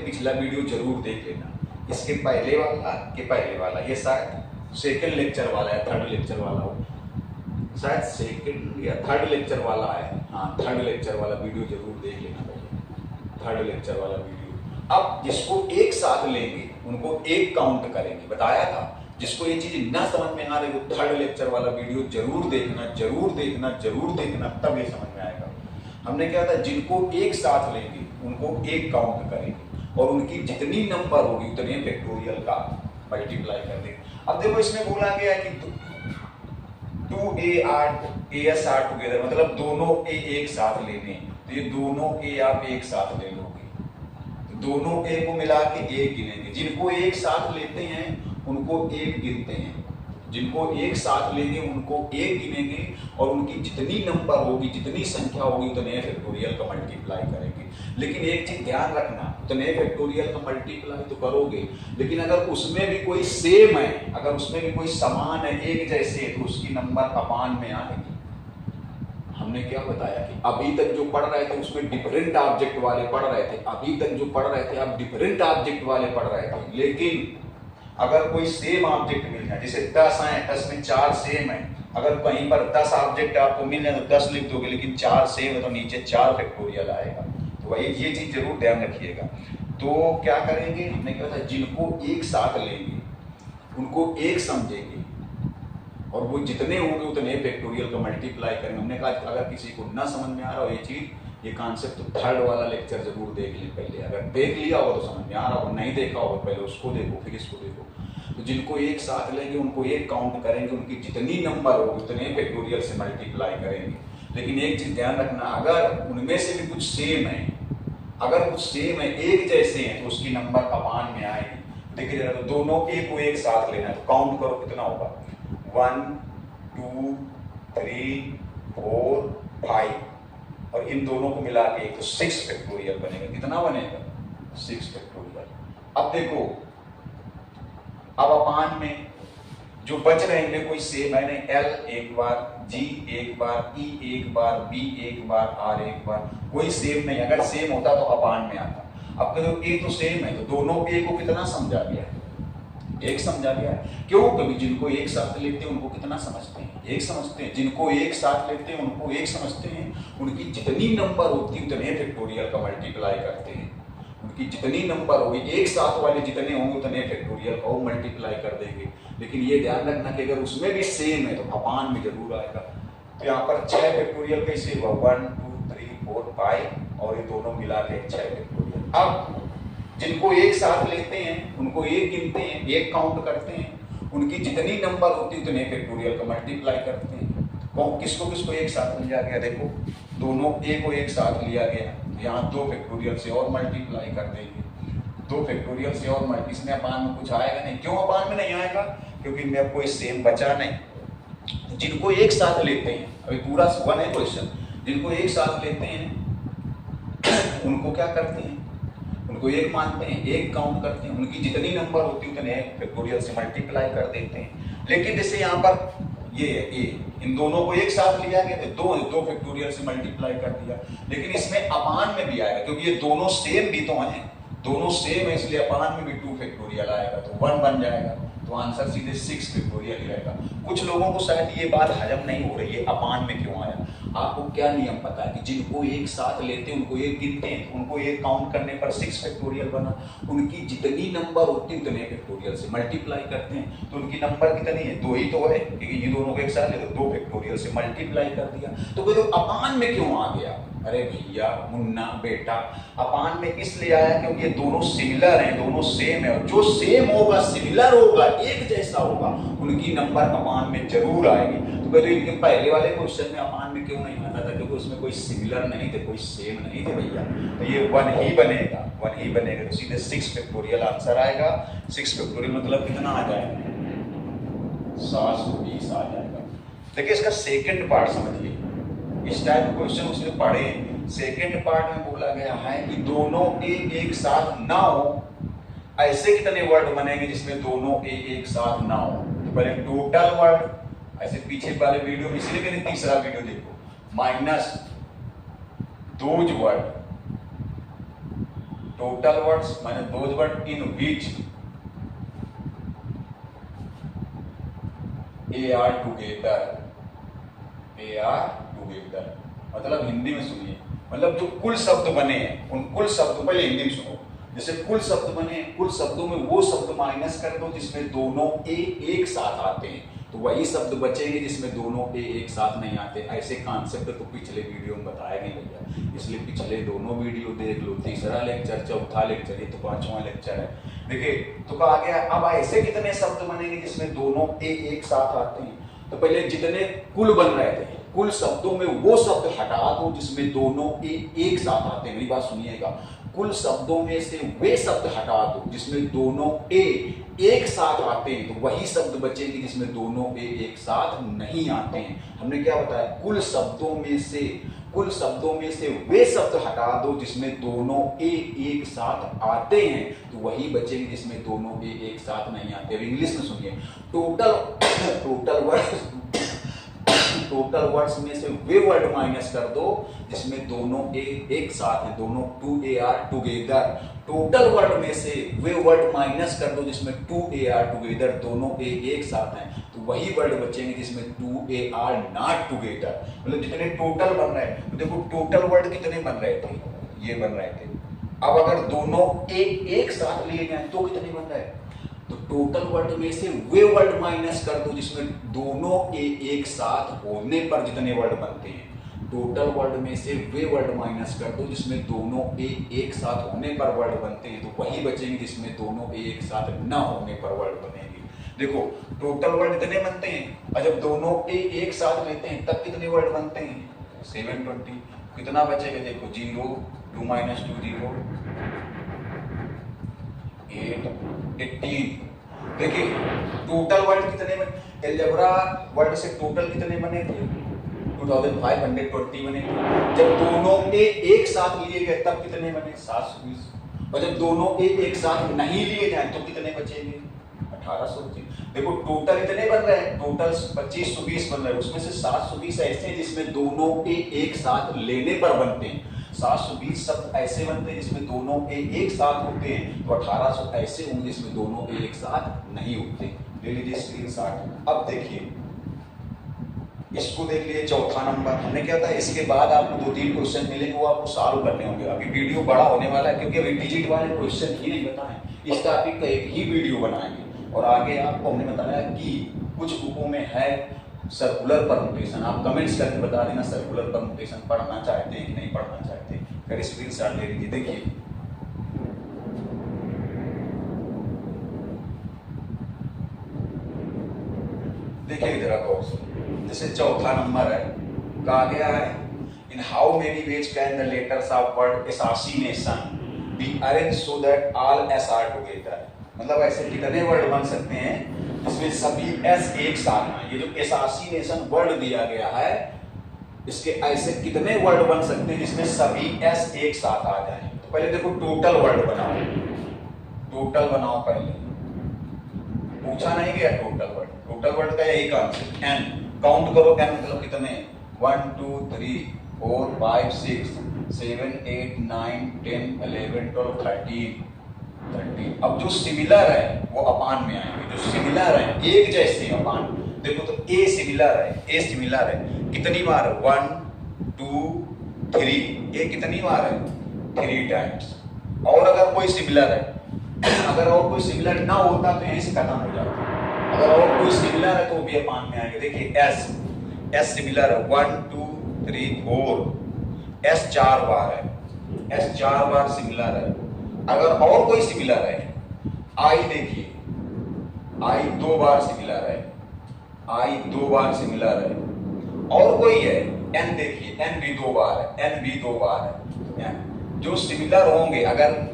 पिछला वीडियो जरूर देख लेना। इसके पहले वाला ये शायद सेकंड लेक्चर वाला है, थर्ड लेक्चर वाला हो, शायद सेकंड या थर्ड लेक्चर वाला है। हाँ, थर्ड लेक्चर वाला वीडियो जरूर देख लेना भैया, थर्ड लेक्चर वाला वीडियो। अब जिसको एक साथ लेंगे उनको एक काउंट करेंगे, बताया था। जिसको ये चीज ना समझ में आ रही वो थर्ड लेक्चर वाला वीडियो जरूर देखना, तब ये समझ में आएगा। हमने क्या था, जिनको एक साथ लेंगे उनको एक काउंट करेंगे और उनकी जितनी नंबर होगी उतने फैक्टोरियल का मल्टीप्लाई कर देंगे। अब देखो इसमें बोला गया है कि 2a आर टुगेदर, मतलब दोनों ए एक साथ लेने, तो ये दोनों ए आप एक साथ ले लोगे, तो दोनों ए को मिला के एक गिनेंगे। जिनको एक साथ लेते हैं उनको एक गिनते हैं, जिनको एक साथ लेंगे उनको एक गिनेंगे और उनकी जितनी नंबर होगी, जितनी संख्या होगी उतने फैक्टोरियल का मल्टीप्लाई करेंगे। लेकिन एक चीज ध्यान रखना, उतने फैक्टोरियल का मल्टीप्लाई तो करोगे, लेकिन अगर उसमें भी कोई सेम है, अगर उसमें भी कोई समान है, एक जैसे, तो उसकी नंबर अपान में आएगी। हमने क्या बताया कि अभी तक जो पढ़ रहे थे उसमें डिफरेंट ऑब्जेक्ट वाले पढ़ रहे थे, अभी तक जो पढ़ रहे थे आप डिफरेंट ऑब्जेक्ट वाले पढ़ रहे थे। लेकिन अगर कोई सेम ऑब्जेक्ट मिल जाए, जैसे 10 है, 10 में 4 सेम है, अगर कहीं पर 10 ऑब्जेक्ट आपको मिल जाए तो 10 लिख दोगे, लेकिन 4 सेम है तो नीचे 4 फैक्टोरियल आएगा। तो भाई ये चीज जरूर ध्यान रखिएगा। तो क्या करेंगे, हमने क्या था, जिनको एक साथ लेंगे उनको एक समझेंगे और वो जितने होंगे उतने फैक्टोरियल का मल्टीप्लाई करेंगे। हमने कहा अगर किसी को ना समझ में आ रहा हो ये चीज, ये कॉन्सेप्ट, तो थर्ड वाला लेक्चर जरूर देख ले पहले। अगर देख लिया हो तो समझ में आ रहा हो, नहीं देखा हो पहले उसको देखो फिर इसको देखो। तो जिनको एक साथ लेंगे उनको एक काउंट करेंगे, उनकी जितनी नंबर होगी उतने फैक्टोरियल से मल्टीप्लाई करेंगे। लेकिन एक चीज ध्यान रखना, अगर उनमें से भी कुछ सेम है, अगर कुछ सेम है, एक जैसे हैं, तो उसकी नंबर अपान में आएगी। देखिए जरा, तो दोनों ए को एक साथ लेना है, तो काउंट करो कितना होगा, 1 2 3 4 5 और इन दोनों को मिला के तो 6 फैक्टोरियल बनेगा। कितना बनेगा, 6 फैक्टोरियल। अब देखो, अब अपान में जो बच रहे हैं कोई सेम है नहीं, एल एक बार, जी एक बार, ई एक बार, बी एक बार, आर एक बार, कोई सेम नहीं। अगर सेम होता तो अपान में आता। अब तो ए तो सेम है, तो दोनों ए को कितना समझा गया है, एक समझा गया है। क्यों, कभी जिनको एक साथ लेते हैं उनको कितना समझते हैं, एक समझते हैं। जिनको एक साथ लेते हैं उनको एक समझते हैं, उनकी जितनी नंबर होती है उतने फैक्टोरियल का मल्टीप्लाई करते हैं। उनकी जितनी नंबर होगी, एक साथ वाले जितने होंगे उतने फैक्टोरियल का वो मल्टीप्लाई कर देंगे। लेकिन ये ध्यान रखना कि अगर उसमें भी सेम है तो अपान में जरूर आएगा। तो यहाँ पर 6 फैक्टोरियल कैसे हुआ, 1 2 3 4 5 और ये दोनों मिला के 6 फैक्टोरियल। अब जिनको एक साथ लेते हैं उनको एक गिनते हैं, एक काउंट करते हैं, उनकी जितनी नंबर होती है उतने फैक्टोरियल का मल्टीप्लाई करते हैं। किसको किसको एक साथ लिया गया, देखो दोनों ए को एक साथ लिया गया, यहाँ 2 फैक्टोरियल से और मल्टीप्लाई कर देंगे, 2 फैक्टोरियल से और मल्टी, इसमें अपान में कुछ आएगा नहीं। क्यों अपान में नहीं आएगा, क्योंकि इनमें कोई सेम बचा नहीं। जिनको एक साथ लेते हैं, अभी पूरा 1 है क्वेश्चन, जिनको एक साथ लेते हैं उनको क्या करते हैं, उनको एक मानते हैं, एक काउंट करते हैं, उनकी जितनी नंबर होती है उतने फैक्टोरियल से मल्टीप्लाई कर देते हैं। लेकिन जैसे यहाँ पर ये है ए, इन दोनों को एक साथ लिया गया तो 2 फैक्टोरियल से मल्टीप्लाई कर दिया। लेकिन इसमें अपान में भी आएगा, क्योंकि ये दोनों सेम भी तो हैं, दोनों सेम है, इसलिए अपान में भी 2 फैक्टोरियल आएगा, तो 1 बन जाएगा। तो आंसर सीधे 6 फैक्टोरियल ही रहेगा। कुछ लोगों को शायद ये बात हजम नहीं हो रही है, अपान में क्यों आया। आपको क्या नियम पता है कि जिनको एक साथ लेते हैं उनको एक गिनते हैं, उनको एक काउंट करने पर 6 फैक्टोरियल बना, उनकी जितनी नंबर होती उतने फैक्टोरियल से मल्टीप्लाई करते हैं, तो उनकी नंबर कितनी है, 2 ही तो है, क्योंकि ये दोनों को एक साथ ले तो 2 फैक्टोरियल से मल्टीप्लाई कर दिया। तो वो अपान में क्यों आ गया। अरे भैया मुन्ना बेटा, अपान में इसलिए आया क्योंकि ये दोनों सिमिलर हैं, दोनों सेम है, और जो सेम होगा, सिमिलर होगा, एक जैसा होगा, उनकी नंबर अपान में जरूर आएगी। तो कहते इनके पहले वाले क्वेश्चन में अपान में क्यों नहीं आता था, क्योंकि उसमें कोई सिमिलर नहीं थे, कोई सेम नहीं थे भैया। तो ये 1 ही बनेगा, 1 ही बनेगा, तो सीधे 6 फैक्टोरियल आंसर आएगा। 6 फैक्टोरियल मतलब कितना आ जाएगा, 720 आ जाएगा। देखिए इसका सेकंड पार्ट समझिए, इस टाइप क्वेश्चन उसने पढ़े। सेकंड पार्ट में बोला गया है कि दोनों ए एक साथ ना हो, ऐसे कितने वर्ड बनेंगे जिसमें दोनों ए एक साथ ना हो। तो पहले टोटल वर्ड, ऐसे पीछे वाले वीडियो में इसलिए मैंने तीसरा वीडियो देखो, minus those word, total words minus those word in which A R together, A R together. मतलब हिंदी में सुनिए, मतलब जो कुल शब्द बने हैं उन कुल शब्दों, पहले हिंदी में सुनो, जैसे कुल शब्द बने, कुल शब्दों में वो शब्द माइनस कर दो जिसमें दोनों ए एक साथ आते हैं, तो वही शब्द बचेंगे जिसमें दोनों ए एक साथ नहीं आते। ऐसे कॉन्सेप्ट तो पिछले वीडियो में बताया गया भैया, इसलिए पिछले दोनों वीडियो देख लो, तीसरा लेक्चर, चौथा लेक्चर, ये तो 5वां लेक्चर है। देखिए तो कहा गया अब ऐसे कितने शब्द बनेंगे जिसमें दोनों ए एक साथ आते हैं। तो पहले जितने कुल बन रहे थे, कुल शब्दों में वो शब्द हटा दो जिसमें दोनों ए एक साथ आते हैं। मेरी बात सुनिएगा, कुल शब्दों में से वे शब्द हटा दो जिसमें दोनों ए एक साथ आते हैं, तो वही शब्द बचेंगे जिसमें दोनों ए एक साथ नहीं आते हैं। हमने क्या बताया, कुल शब्दों में से वे शब्द हटा दो जिसमें दोनों ए एक साथ आते हैं, तो वही बचेंगे जिसमें दोनों ए एक साथ नहीं आते। अब इंग्लिश में सुनिए, टोटल वर्ड्स में से वे वर्ड माइनस कर दो जिसमें दोनों ए एक साथ हैं, दोनों 2 A R together. Total word में से वे वर्ड माइनस कर दो जिसमें 2 ए आर टुगेदर, दोनों ए एक साथ हैं, तो वही वर्ड बचेंगे जिसमें 2 ए आर नॉट टुगेदर। मतलब जितने टोटल बन रहे हैं, तो देखो टोटल वर्ड कितने बन रहे थे, ये बन रहे थे। अब अगर दोनों ए एक साथ लिए जाए तो कितने बन रहे हैं, तो टोटल वर्ड में से वे वर्ड माइनस कर दो जिसमें दोनों ए एक साथ होने पर जितने वर्ड बनते हैं। टोटल वर्ड में से वे वर्ड माइनस कर दो जिसमें दोनों ए एक साथ होने पर वर्ड बनते हैं, तो वही बचेंगे जिसमें दोनों ए एक साथ न होने पर वर्ड बनेंगे। देखो टोटल वर्ड कितने बनते हैं, और जब दोनों ए एक साथ लेते हैं तब कितने वर्ड बनते हैं, 720। कितना बचेगा, देखो 0, 2 - 2 0, 8, 18। देखिए टोटल वर्ड कितने बने, अलजेब्रा वर्ड से टोटल कितने बने थे, 2520 बने थे। जब दोनों ए एक साथ लिए गए तब कितने बने, 720। और जब दोनों ए एक साथ नहीं लिए जाए तो कितने बचेंगे, 1820। देखो टोटल इतने बन रहे हैं, टोटल 2520 बन रहे हैं, उसमें से 720 ऐसे हैं जिसमें दोनों ए एक साथ लेने पर बनते हैं। 720 शब्द ऐसे बनते हैं जिसमें दोनों ए एक साथ होते हैं, तो 1800 ऐसे होंगे जिसमें दोनों ए एक साथ नहीं होते। ले लीजिए स्क्रीनशॉट। अब देखिए इसको देख लिए, चौथा नंबर हमने क्या था, इसके बाद आपको 2-3 क्वेश्चन मिलेंगे, वो आपको सॉल्व करने होंगे। अभी वीडियो बड़ा होने वाला है क्योंकि अभी डिजिट वाले क्वेश्चन ही नहीं बताएं, इस टॉपिक का एक ही वीडियो बनाएंगे। और आगे आपको हमने बताया कि कुछ बुकों में है सर्कुलर परम्यूटेशन, आप कमेंट्स करके बता देना सर्कुलर परम्यूटेशन पढ़ना चाहते हैं कि नहीं पढ़ना चाहते। फिर स्क्रीनशॉट ले लीजिए। देखिए इधर गौर से, जैसे चौथा नंबर है, कहा गया है इन how many ways can the letters of word association be arrange so that all S R together. मतलब ऐसे कितने वर्ड बन सकते हैं जिसमें सभी एस एक साथ आए। ये जो एसोसिएशन वर्ड दिया गया है, इसके ऐसे कितने वर्ड बन सकते हैं जिसमें सभी एस एक साथ आ जाए। तो पहले देखो टोटल वर्ड बनाओ, टोटल बनाओ। पहले पूछा नहीं गया टोटल वर्ड का यही कॉन्सेप्ट। एन काउंट करो, एन मतलब कितने, 1 2 3 4 5 6 7 8 9 10 11 12 13 30। अब जो सिमिलर है वो अपान में आएंगे, जो सिमिलर है एक जैसे अपान। देखो तो ए सिमिलर है, ए सिमिलर है कितनी बार, 1 2 3, ए कितनी बार है, 3 टाइम्स। और अगर कोई सिमिलर है, अगर और कोई सिमिलर ना होता तो यहीं से खत्म हो जाता। अगर और कोई सिमिलर है तो भी अपान में आएंगे। देखिए एस, एस सिमिलर है 1 2 3 4, एस 4 बार है, एस 4 बार सिमिलर है। अगर और कोई सिमिलर है, आई देखिए, आई 2 बार सिमिलर है, आई 2 बार सिमिलर है। और कोई है, एन देखिए, एन भी 2 बार है, एन भी 2 बार है। जो सिमिलर होंगे, अगर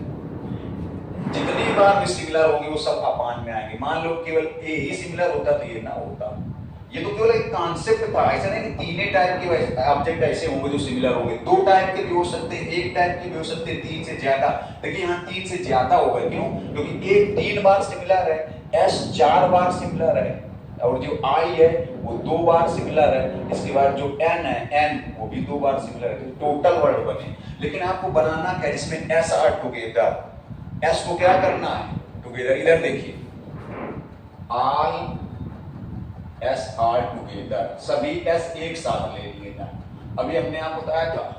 जितनी बार भी सिमिलर होंगे वो सब अपान में आएंगे। मान लो केवल ए ही सिमिलर होता तो ये ना होता। ये तो केवल एक कॉन्सेप्ट था, ऐसा नहीं कि तीन ही टाइप के ऑब्जेक्ट ऐसे होंगे जो सिमिलर होंगे। 2 टाइप के भी हो सकते हैं, 1 टाइप के भी हो सकते हैं, 3 से ज्यादा। लेकिन यहाँ 3 से ज्यादा होगा, क्यों? क्योंकि ए 3 बार सिमिलर है, एस 4 बार सिमिलर है, और जो आई है वो 2 बार सिमिलर है। इसके बाद जो एन है, एन वो भी 2 बार सिमिलर है। तो टोटल वर्ड बने। लेकिन आपको बनाना क्या, जिसमें एस आर टुगेदर, एस को क्या करना है, टुगेदर। इधर देखिए, आई एस आर टुगेदर, सभी एस एक साथ ले लिए जाए। अभी हमने आपको बताया था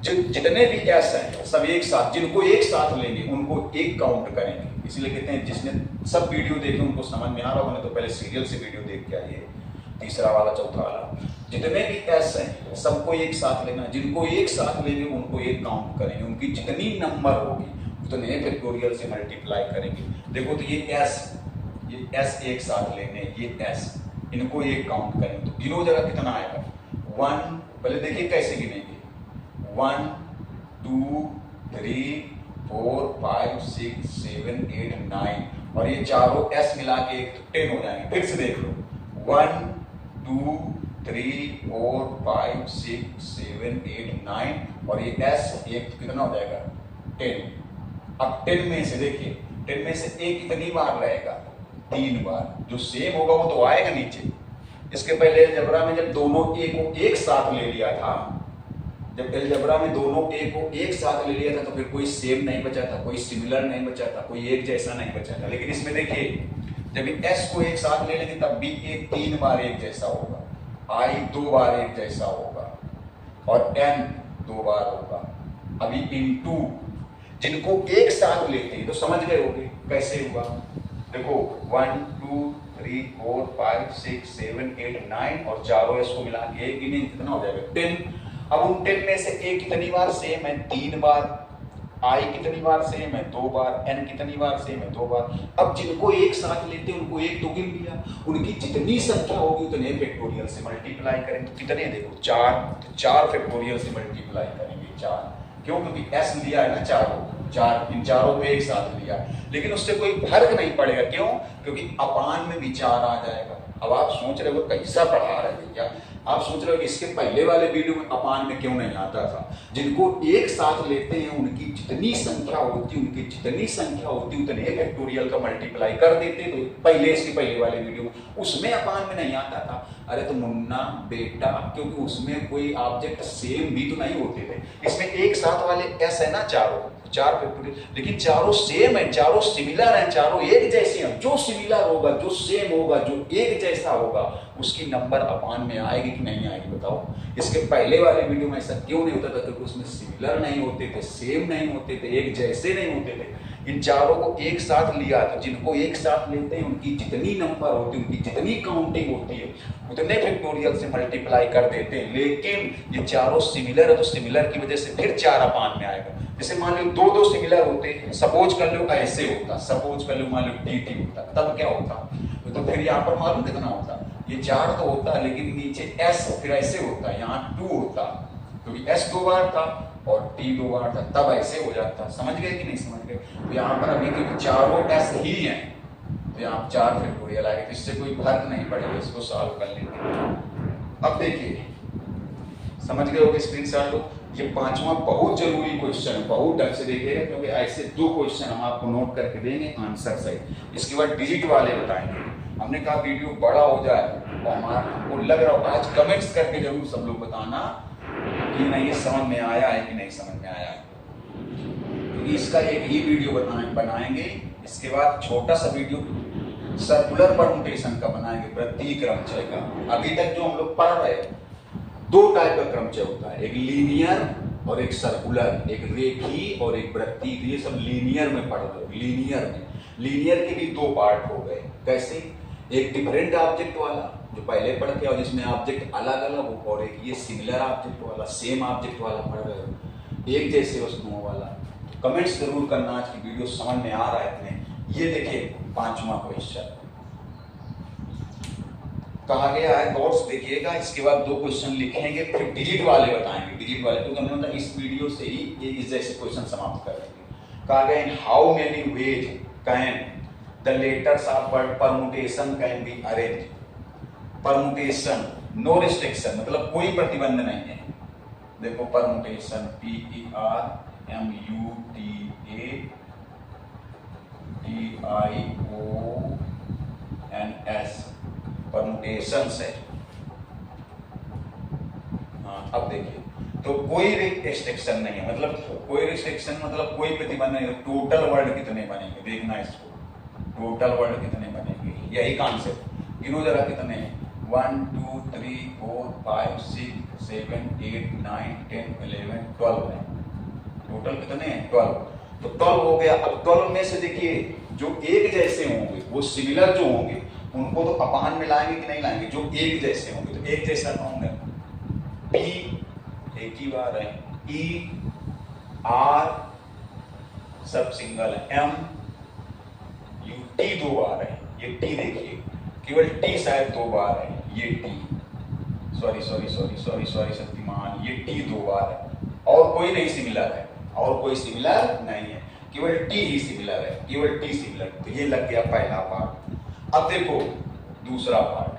जितने भी एस हैं सब एक साथ, जिनको एक साथ लेंगे उनको एक काउंट करेंगे। इसलिए कहते हैं जिसने सब वीडियो देखे उनको समझ में आ रहा होगा, तो पहले सीरियल से वीडियो देख के आइए, तीसरा वाला चौथा वाला। जितने भी एस हैं सबको एक साथ लेना, जिनको एक साथ लेंगे उनको एक काउंट करेंगे, उनकी जितनी नंबर होगी उतने फैक्टोरियल से मल्टीप्लाई करेंगे। देखो तो ये एस एक साथ लेने, ये एस, इनको एक काउंट करें तो गिनो जगह कितना आएगा, 1, पहले देखिए कैसे गिनेंगे, 1 2 3 4 5 6 7 8 9, और ये चारों एस मिला के 10 हो जाएंगे। फिर से देख लो, 1 2 3 4 5 6 7 8 9, और ये एस एक तो कितना हो जाएगा, 10। अब 10 में से देखिए, 10 में से एक कितनी बार रहेगा, 3 बार। जो सेम होगा वो तो आएगा नीचे। इसके पहले अलजेब्रा में जब दोनों ए को एक साथ ले लिया था, जब अलजेब्रा में दोनों ए को एक साथ ले लिया था तो फिर कोई सेम नहीं बचा था, कोई सिमिलर नहीं बचा था, कोई एक जैसा नहीं बचा था। लेकिन इसमें देखिए, जब एस को एक साथ ले लेंगे तब भी ए 3 बार एक जैसा होगा, आई 2 बार एक जैसा होगा, और एन 2 बार होगा। अभी इनटू, जिनको एक साथ लेते हैं तो समझ गए होंगे कैसे हुआ। देखो 1 2 3 4 5 6 7 8 9, और चारों एस को मिला के एक गिने कितना हो जाएगा, 10। अब उन 10 में से ए कितनी बार सेम है, 3 बार, आई कितनी बार सेम है, 2 बार, एन कितनी बार सेम है, 2 बार। अब जिनको एक साथ लेते हैं उनको एक तो गिन लिया, उनकी जितनी संख्या होगी उतने फैक्टोरियल से मल्टीप्लाई करेंगे। तो कितने, देखो 4, तो 4 फैक्टोरियल से मल्टीप्लाई करेंगे, 4। क्यों? क्योंकि एस लिया है ना चार, इन चारों को एक साथ लिया, लेकिन उससे कोई फर्क नहीं पड़ेगा। क्यों? क्योंकि अपान में भी 4 आ जाएगा। अब आप सोच रहे हो कैसा पढ़ा रहे हैं भैया, आप सोच रहे हो कि इसके पहले वाले वीडियो में अपान में क्यों नहीं आता था। जिनको एक साथ लेते हैं उनकी जितनी संख्या होती, उतने फैक्टोरियल का मल्टीप्लाई कर देते। तो पहले, इसके पहले वाले वीडियो में उसमें अपान में नहीं आता था। अरे तो मुन्ना बेटा, क्योंकि उसमें कोई ऑब्जेक्ट सेम भी तो नहीं होते थे। इसमें एक साथ वाले एस है ना, 4 फैक्टोरियल, लेकिन चारों सेम है, चारों सिमिलर हैं, चारों एक जैसे हैं। जो सिमिलर होगा, जो सेम होगा, जो एक जैसा होगा, उसकी नंबर अपान में आएगी कि नहीं आएगी, बताओ। इसके पहले वाले वीडियो में ऐसा क्यों नहीं होता था? क्योंकि उसमें सिमिलर नहीं होते थे, सेम नहीं होते थे, एक जैसे नहीं होते थे। इन चारों को एक साथ लिया, तो जिनको एक साथ लेते हैं उनकी जितनी नंबर होती है, उनकी जितनी काउंटिंग होती है, उतने फैक्टोरियल से मल्टीप्लाई कर देते हैं। लेकिन ये चारों सिमिलर है तो सिमिलर की वजह से फिर 4 अपान में आएगा। जैसे मान लो 2 सिमिलर होते हैं, सपोज कर लो ऐसे होता, सपोज कर लो मान लो dt होता, तब क्या होता? तो फिर यहाँ पर मालूम कितना होता, ये 4 तो होता, लेकिन नीचे s फिर ऐसे होता, यहाँ 2 होता, क्योंकि s 2 बार था और t 2 बार था, तब ऐसे हो जाता। समझ गए कि नहीं समझ गए? तो यहाँ पर अभी क्योंकि चारों s ही हैं तो यहाँ 4 फैक्टोरियल आएगा, इससे कोई फर्क नहीं पड़ेगा। इसको सॉल्व कर लेते हैं। अब देखिए, समझ गए होगे, स्क्रीनशॉट लो। ये 5वां बहुत जरूरी क्वेश्चन है, बहुत ढंग से देखिएगा, क्योंकि ऐसे 2 क्वेश्चन हम आपको नोट करके देंगे आंसर सही। इसके बाद डिजिट वाले बताएंगे। हमने कहा वीडियो बड़ा हो जाए तो हमको लग रहा होगा, आज कमेंट्स करके जरूर सब लोग बताना कि नहीं ये समझ में आया है कि नहीं समझ में आया है। इसका एक ही वीडियो बनाएंगे। इसके बाद छोटा सा वीडियो सर्कुलर परम्यूटेशन का बनाएंगे, प्रतीक क्रमचय का। अभी तक जो हम लोग पढ़ रहे हैं, दो टाइप का क्रमचय होता है, एक लीनियर और एक सर्कुलर, एक रेखी और एक वृत्तीय। ये सब लीनियर में पढ़ रहे हो। लीनियर के भी दो पार्ट हो गए। कैसे? एक डिफरेंट ऑब्जेक्ट वाला जो पहले पढ़ के, और जिसमें ऑब्जेक्ट अलग अलग हो, और एक ये सिमिलर ऑब्जेक्ट वाला, सेम ऑब्जेक्ट वाला पढ़ रहे हो, एक जैसे वस्तुओं वाला। कमेंट्स जरूर करना आज की वीडियो समझ में आ रहा है इतने। ये देखिए 5वां क्वेश्चन कहा गया है, गौर से देखिएगा। इसके बाद 2 क्वेश्चन लिखेंगे, फिर डिजिट वाले बताएंगे। डिजिट वाले क्योंकि हमने मतलब इस वीडियो से ही ये इस जैसे क्वेश्चन समाप्त कर देंगे। कहा गया in how many ways can the letters of permutation can be arrange. Permutation no restriction, मतलब कोई प्रतिबंध नहीं है। देखो परम्यूटेशन PERMUTATIONS परम्यूटेशन है। हाँ, अब देखिए तो कोई रिस्ट्रिक्शन नहीं है, मतलब कोई रिस्ट्रिक्शन मतलब कोई प्रतिबंध नहीं है। टोटल वर्ड कितने बनेंगे देखना इसको, टोटल वर्ड कितने बनेंगे, यही कॉन्सेप्ट। गिनो जरा कितने हैं, 1 2 3 4 5 6 7 8 9 10 11 12 है। टोटल कितने हैं? 12। तो 12 हो गया। अब 12 में से देखिए जो एक जैसे होंगे, वो सिमिलर जो होंगे, उनको तो अपान में लाएंगे कि नहीं लाएंगे? जो एक जैसे होंगे, तो एक जैसा होंगे P एक ही बार है, E R सब सिंगल है, M U T 2 बार है। ये T देखिए, केवल T शायद 2 बार है। ये T सॉरी शक्तिमान, ये T 2 बार है। और कोई नहीं सिमिलर है, और कोई सिमिलर नहीं है, केवल T ही सिमिलर है, केवल T सिमिलर। तो ये लग गया पहला पार्ट। अब देखो दूसरा पार्ट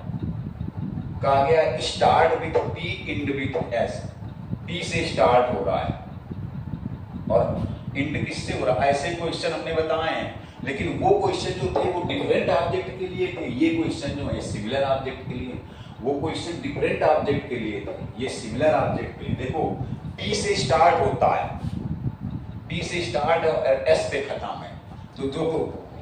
कहा गया start with P and with S। P से स्टार्ट हो रहा है और एंड किससे हो रहा है? ऐसे क्वेश्चन हमने बताए हैं, लेकिन वो क्वेश्चन जो थे वो डिफरेंट ऑब्जेक्ट के लिए थे। ये क्वेश्चन जो है सिमिलर ऑब्जेक्ट के लिए, वो क्वेश्चन डिफरेंट ऑब्जेक्ट के लिए थे, ये सिमिलर ऑब्जेक्ट के लिए। देखो P से स्टार्ट होता है, P से स्टार्ट और S पे खत्म है, तो जो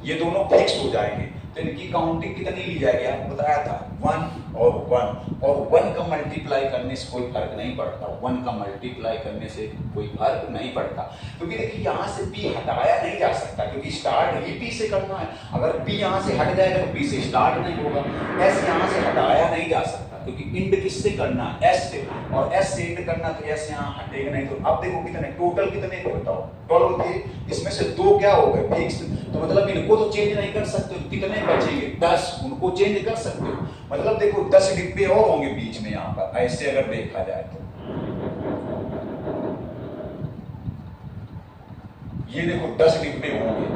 ये दोनों फिक्स हो जाएंगे। तो इनकी काउंटिंग कितनी ली जाएगी? आपको बताया था 1 और 1, और 1 का मल्टीप्लाई करने से कोई फर्क नहीं पड़ता। 1 का मल्टीप्लाई करने से कोई फर्क नहीं पड़ता, क्योंकि देखिए यहाँ से P हटाया नहीं जा सकता, क्योंकि स्टार्ट ही P से करना है। अगर P यहाँ से हट जाएगा तो P से स्टार्ट नहीं होगा। S यहाँ से हटाया नहीं जा सकता, क्योंकि इंड किससे करना है? S से, और S से इंड करना, तो S यहाँ हटेगा नहीं। तो अब देखो कितने टोटल कितने थे बताओ? 12 थे, इसमें से 2 क्या हो गए? फिक्स। तो मतलब इनको तो चेंज नहीं कर सकते, कितने बचेंगे? 10। उनको चेंज कर सकते हो, मतलब देखो 10 डिब्बे और होंगे बीच में यहाँ पर, ऐसे अगर देखा जाए तो। ये देखो 10 डिब्बे होंगे,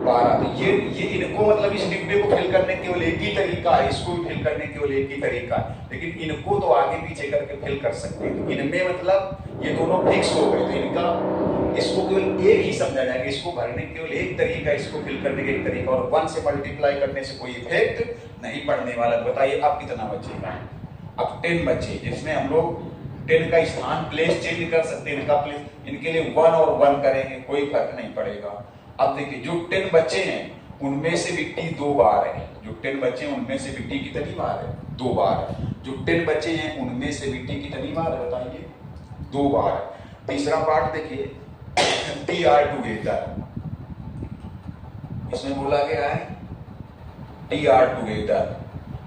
12। तो ये इनको मतलब इस डिब्बे को फिल करने केवल एक ही तरीका है, इसको भी फिल करने केवल एक ही तरीका है, लेकिन इनको तो आगे पीछे करके फिल कर सकते हैं। इनमें मतलब ये दोनों फिक्स हो गए, तो इनका इसको केवल एक ही समझा जाएगा, इसको भरने केवल एक तरीका, इसको फिल करने का एक तरीका, और 1 से मल्टीप्लाई करने से कोई इफेक्ट नहीं पड़ने वाला। बताइए अब कितना बचेगा? अब 10 बचे, जिसमें हम लोग 10 का स्थान प्लेस चेंज कर सकते हैं। इनका प्लेस, इनके लिए 1 और 1 करेंगे, कोई फर्क नहीं पड़ेगा। अब देखिए जो 10 बच्चे हैं उनमें से भी T 2 बार है। जो 10 बच्चे हैं उनमें से भी T कितनी बार है? 2 बार। जो 10 बच्चे हैं उनमें से भी T कितनी बार है बताइए? 2 बार। तीसरा पार्ट देखिए T R टुगेदर, इसमें बोला गया है T R टुगेदर।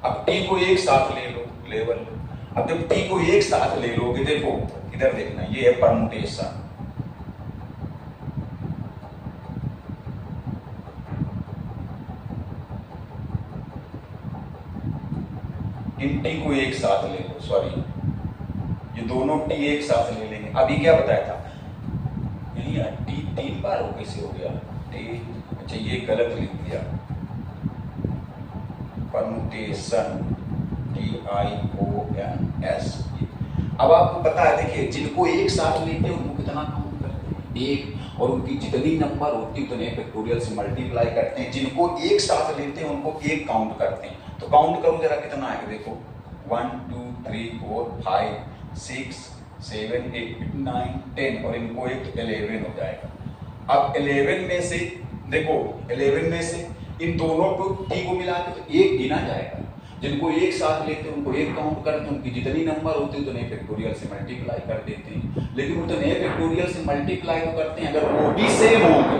अब T को एक साथ ले लो, लेवल। अब जब T को एक साथ ले लोगे, देखो इधर देखना, ये है परम्यूटेशन। इन T को एक साथ ले लो, सॉरी ये दोनों T एक साथ ले लेंगे। अभी क्या बताया था? यही है T 3 बार हो, कैसे हो गया T? अच्छा ये गलत लिख दिया, परम्यूटेशन TIONS। अब आपको पता है, देखिए जिनको एक साथ लेते हैं उनको कितना काउंट करते हैं? 1, और उनकी जितनी नंबर होती है उतने फैक्टोरियल से मल्टीप्लाई करते हैं। जिनको एक साथ लेते हैं उनको 1 काउंट करते हैं। तो काउंट करो जरा कितना आएगा? देखो 1 2 3 4 5 6 7 8 9 10, और इनको एक 11 हो जाएगा। अब 11 में से देखो 11 में से इन दोनों टी को मिला के तो एक गिना जाएगा। जिनको एक साथ लेते हैं उनको एक काउंट करते हैं, उनकी जितनी नंबर होती है उतने फैक्टोरियल से मल्टीप्लाई कर देते हैं। लेकिन उतने फैक्टोरियल से मल्टीप्लाई तो करते हैं अगर वो भी सेम होंगे,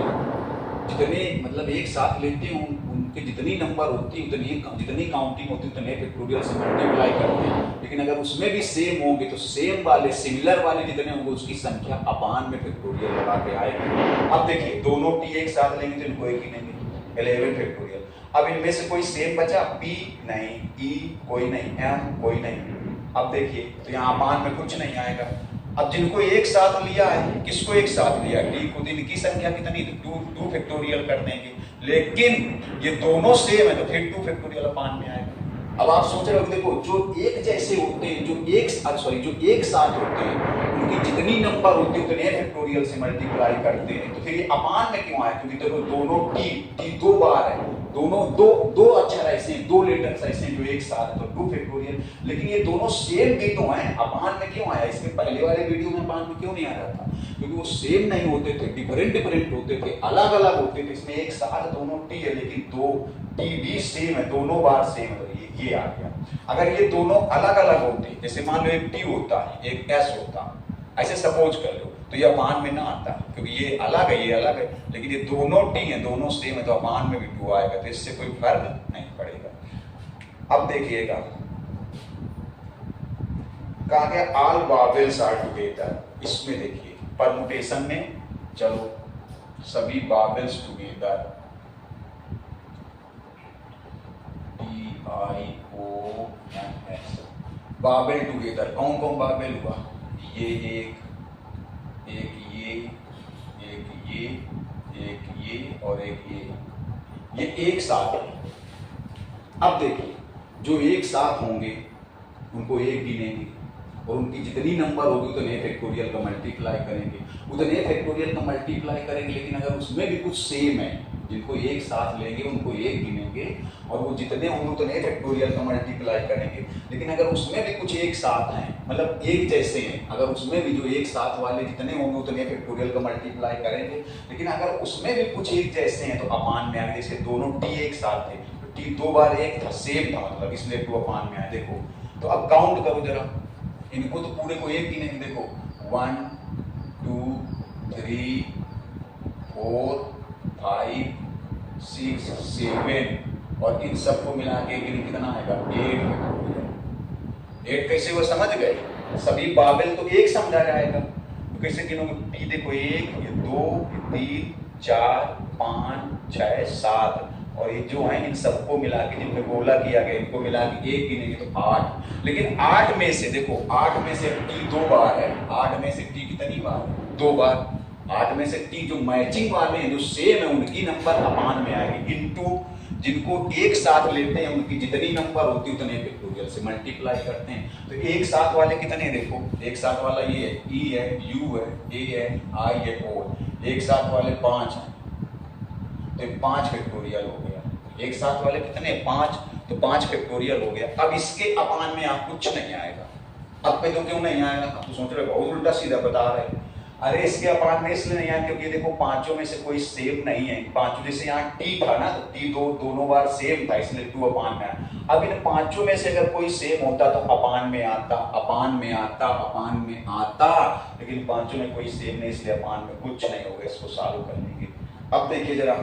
जितने मतलब एक साथ लेते हैं उनके जितनी नंबर होती है उतनी जितनी काउंटिंग होती है उतने फैक्टोरियल से मल्टीप्लाई करते हैं। लेकिन अगर उसमें भी सेम होंगे तो सेम वाले सिमिलर वाले जितने होंगे उसकी संख्या अपान में फैक्टोरियल लगा के आएगी। अब देखिए दोनों टी एक साथ लेंगे तो इनको एक ही लेंगे 11 फैक्टोरियल। अब इनमें से कोई सेम बचा, P नहीं, E कोई नहीं, M कोई नहीं। अब देखिए तो यहाँ अपान में कुछ नहीं आएगा। अब जिनको एक साथ लिया है, किसको एक साथ लिया है, टी को, इनकी संख्या कितनी, 2 फैक्टोरियल कर देंगे। लेकिन ये दोनों सेम है तो फिर 2 फैक्टोरियल अपान में आएगा। अब आप सोच रहे हो देखो जो एक जैसे होते हैं, जो एक साथ होते हैं उनकी जितनी नंबर होती है उतने फैक्टोरियल से मल्टीप्लाई करते हैं, तो फिर ये अपान में क्यों आए? क्योंकि देखो दोनों टी 2 बार है, दोनों दो अक्षर ऐसे हैं, 2 लेटर्स ऐसे हैं जो एक साथ है तो 2 फैक्टोरियल। लेकिन ये दोनों सेम भी तो हैं, अपान में क्यों आया? इसके पहले वाले वीडियो में अपान में क्यों नहीं आ रहा था? क्योंकि वो सेम नहीं होते थे, डिफरेंट होते थे, अलग अलग होते थे। इसमें एक साथ दोनों टी है लेकिन 2 टी भी सेम है, दोनों बार सेम है, ये आ गया। अगर ये दोनों अलग अलग होते, जैसे मान लो एक टी होता है एक एस होता, ऐसे सपोज कर लो, तो ये अपान में ना आता क्योंकि ये अलग है ये अलग है। लेकिन ये दोनों टी हैं, दोनों सेम है तो अपान में भी 2 आएगा, तो इससे कोई फर्क नहीं पड़ेगा। अब देखिएगा कहा गया ऑल वावेल्स आर टुगेदर। इसमें देखिए परमुटेशन में, चलो सभी vowels together, TIONS, Wavell together. कौन कौन वावेल हुआ? ये एक ये, एक ये और एक ये एक साथ है। अब देखिए जो एक साथ होंगे उनको एक गिनेंगे और उनकी जितनी नंबर होगी उतने फैक्टोरियल का मल्टीप्लाई करेंगे, उतने फैक्टोरियल का मल्टीप्लाई करेंगे। लेकिन अगर उसमें भी कुछ सेम है, जिनको एक साथ लेंगे उनको एक गिनेंगे और वो जितने होंगे उतने फैक्टोरियल का मल्टीप्लाई करेंगे। लेकिन अगर उसमें भी कुछ एक साथ हैं, मतलब एक जैसे हैं, अगर उसमें भी जो एक साथ वाले जितने होंगे उतने फैक्टोरियल का मल्टीप्लाई करेंगे। लेकिन अगर उसमें भी कुछ एक जैसे हैं तो अपान में आएंगे। जैसे दोनों टी एक साथ थे तो टी 2 बार एक था, सेम था, मतलब इसलिए 2 अपान में आए। देखो तो अब काउंट करो जरा, इनको तो पूरे को एक गिनेंगे। देखो 1 2 3 4 5 6 7 और इन सबको मिला के कितना आएगा? 8 कैसे वो समझ गए? सभी वावेल तो एक समझा जाएगा, तो कैसे गिनोगे? टी देखो 1 ये 2 ये 3 4 5 6 7 और ये जो है इन सबको मिला के जिनमें गोला किया गया इनको मिला के एक गिनेंगे तो 8। लेकिन 8 में से देखो 8 में से टी 2 बार है, 8 में से टी कितनी बार? 2 बार। 8 में से टी जो मैचिंग वाले हैं जो सेम है उनकी नंबर अपान में आएगी, इनटू जिनको एक साथ लेते हैं उनकी जितनी नंबर होती है उतने फैक्टोरियल से मल्टीप्लाई करते हैं। तो एक साथ वाले कितने? देखो एक साथ वाला ये है, ई है, यू है, ए है, आई है, ओ। एक साथ वाले 5 हैं तो 5 फैक्टोरियल हो गया। एक साथ वाले कितने? 5, तो 5 फैक्टोरियल हो गया। अब इसके अपान में आप कुछ नहीं आएगा। अब पे तो क्यों नहीं आएगा? आप तो सोच रहे बहुत उल्टा सीधा बता रहे। अरे इसके अपान में इसलिए नहीं आया क्योंकि देखो पांचों में से कोई सेम नहीं है। पांचों जैसे यहाँ टी था ना, तो टी दोनों बार सेम था इसलिए 2 अपान में आया। अब इन पांचों में से अगर कोई सेम होता तो अपान में आता, अपान में आता, अपान में आता, लेकिन पांचों में कोई सेम नहीं इसलिए अपान में कुछ नहीं होगा। इसको सॉल्व कर लेंगे। अब देखिए जरा,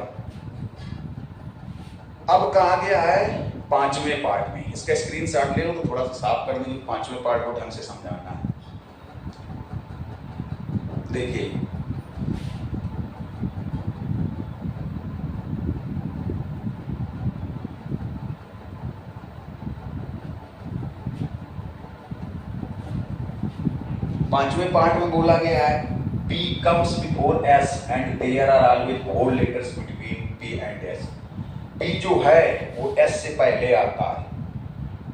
अब कहा गया है 5वें पार्ट में। इसका स्क्रीनशॉट ले लो तो थोड़ा सा साफ कर देंगे। 5वें पार्ट को ढंग से समझाना है। देखिए पांचवें पार्ट में बोला गया है P comes before S and there are always whole letters between P and S। P जो है वो S से पहले आता है।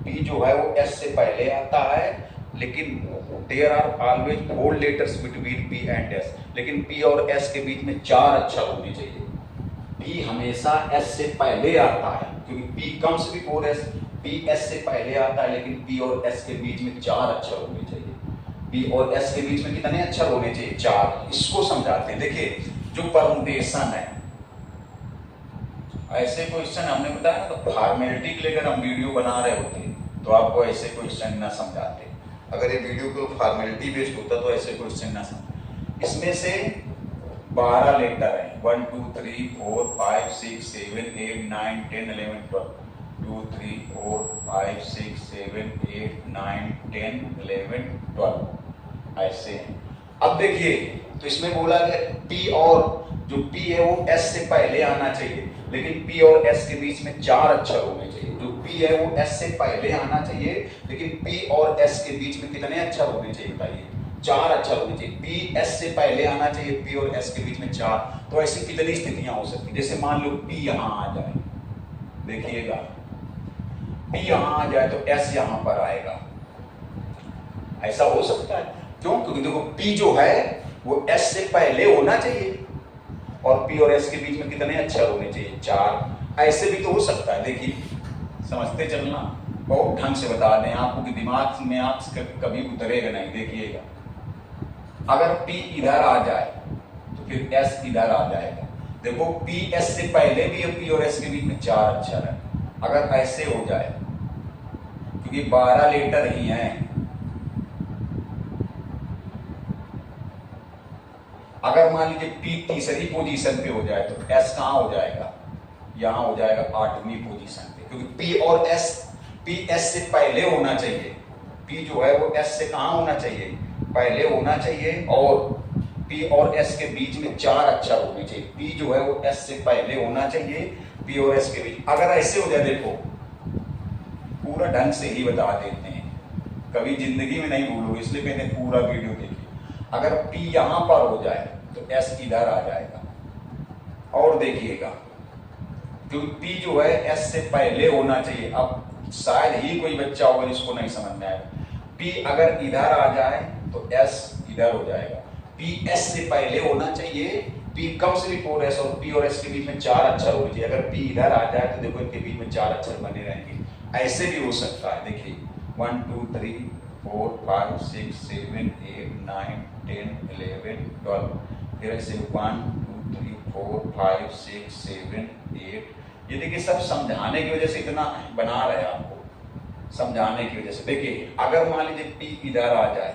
P जो है वो S से पहले आता है, लेकिन there are always whole letters between P and S। लेकिन P और S के बीच में 4 अक्षर होने चाहिए। P हमेशा S से पहले आता है क्योंकि P comes before S, P S से पहले आता है, लेकिन P और S के बीच में 4 अक्षर होने चाहिए। P और S के बीच में कितने अक्षर होने चाहिए? 4। इसको समझाते हैं। देखिए जो परमुटेशन है, ऐसे क्वेश्चन हमने बताया ना, तो फॉर्मेलिटी के लिए अगर हम वीडियो बना रहे होते तो आपको ऐसे क्वेश्चन ना समझाते। अगर ये वीडियो को फॉर्मेलिटी बेस्ड होता तो ऐसे क्वेश्चन ना समझ। इसमें से 12 लेटर हैं, 1 2 3 4 5 6 7 8 9 10 11 12, 2 3 4 5 6 7 8 9 10 11 12 ऐसे हैं। अब देखिए, तो इसमें बोला गया पी और जो पी है वो एस से पहले आना चाहिए, लेकिन पी और एस के बीच में 4 अक्षर होने चाहिए। जो पी है वो एस से पहले आना चाहिए, लेकिन पी और एस के बीच में कितने अक्षर होने चाहिए बताइए? 4 अक्षर होने चाहिए। पी एस से पहले आना चाहिए, पी और एस के बीच में 4। तो ऐसी कितनी स्थितियां हो सकती, जैसे मान लो पी यहां आ जाए, देखिएगा पी यहां आ जाए तो एस यहां पर आएगा, ऐसा हो सकता है। क्यों? क्योंकि देखो पी जो है वो एस से पहले होना चाहिए और पी और एस के बीच में कितने अक्षर होने चाहिए? 4। ऐसे भी तो हो सकता है। देखिए, समझते चलना, बहुत ढंग से बता दें आपको कि दिमाग में आप कभी उतरेगा नहीं। देखिएगा, अगर P इधर आ जाए तो फिर S इधर आ जाएगा। देखो P S से पहले भी है, P और S के बीच में 4 अक्षर है। अगर ऐसे हो जाए, क्योंकि 12 लेटर ही हैं, अगर मान लीजिए P तीसरी पोजीशन पे हो जाए तो S कहां हो जाएगा? यहां हो जाएगा 8वीं पोजीशन पे, क्योंकि P और S से पहले होना चाहिए। P जो है वो S से कहां होना चाहिए? पहले होना चाहिए, और P और S के बीच में 4 अक्षर होने चाहिए। P जो है वो S से पहले होना चाहिए, P और S के बीच। अगर ऐसे हो जाए, देखो पूरा ढंग से ही बता देते हैं, कभी जिंदगी में नहीं भूलोगे, इसलिए कहते हैं पूरा वीडियो देखिए। अगर P यहां पर हो जाए तो S इधर आ जाएगा, और देखिएगा क्योंकि P जो है S से पहले होना चाहिए। अब शायद ही कोई बच्चा होगा जिसको नहीं समझ में आएगा। P अगर इधर आ जाए तो S इधर हो जाएगा। P S से पहले होना चाहिए, P comes before S, और P और S के बीच में 4 अक्षर होने चाहिए। अगर P इधर आ जाए तो देखो इनके बीच में 4 अक्षर बने रहेंगे। ऐसे भी हो सकता है। देखिए 1 2 3 4 5 6 7 8 9 10 11 12, फिर ऐसे 1 2 3 4 5 6 7 8। ये देखिए सब समझाने की वजह से इतना बना रहे हैं आपको, समझाने की वजह से। देखिए अगर मान लीजिए P इधर आ जाए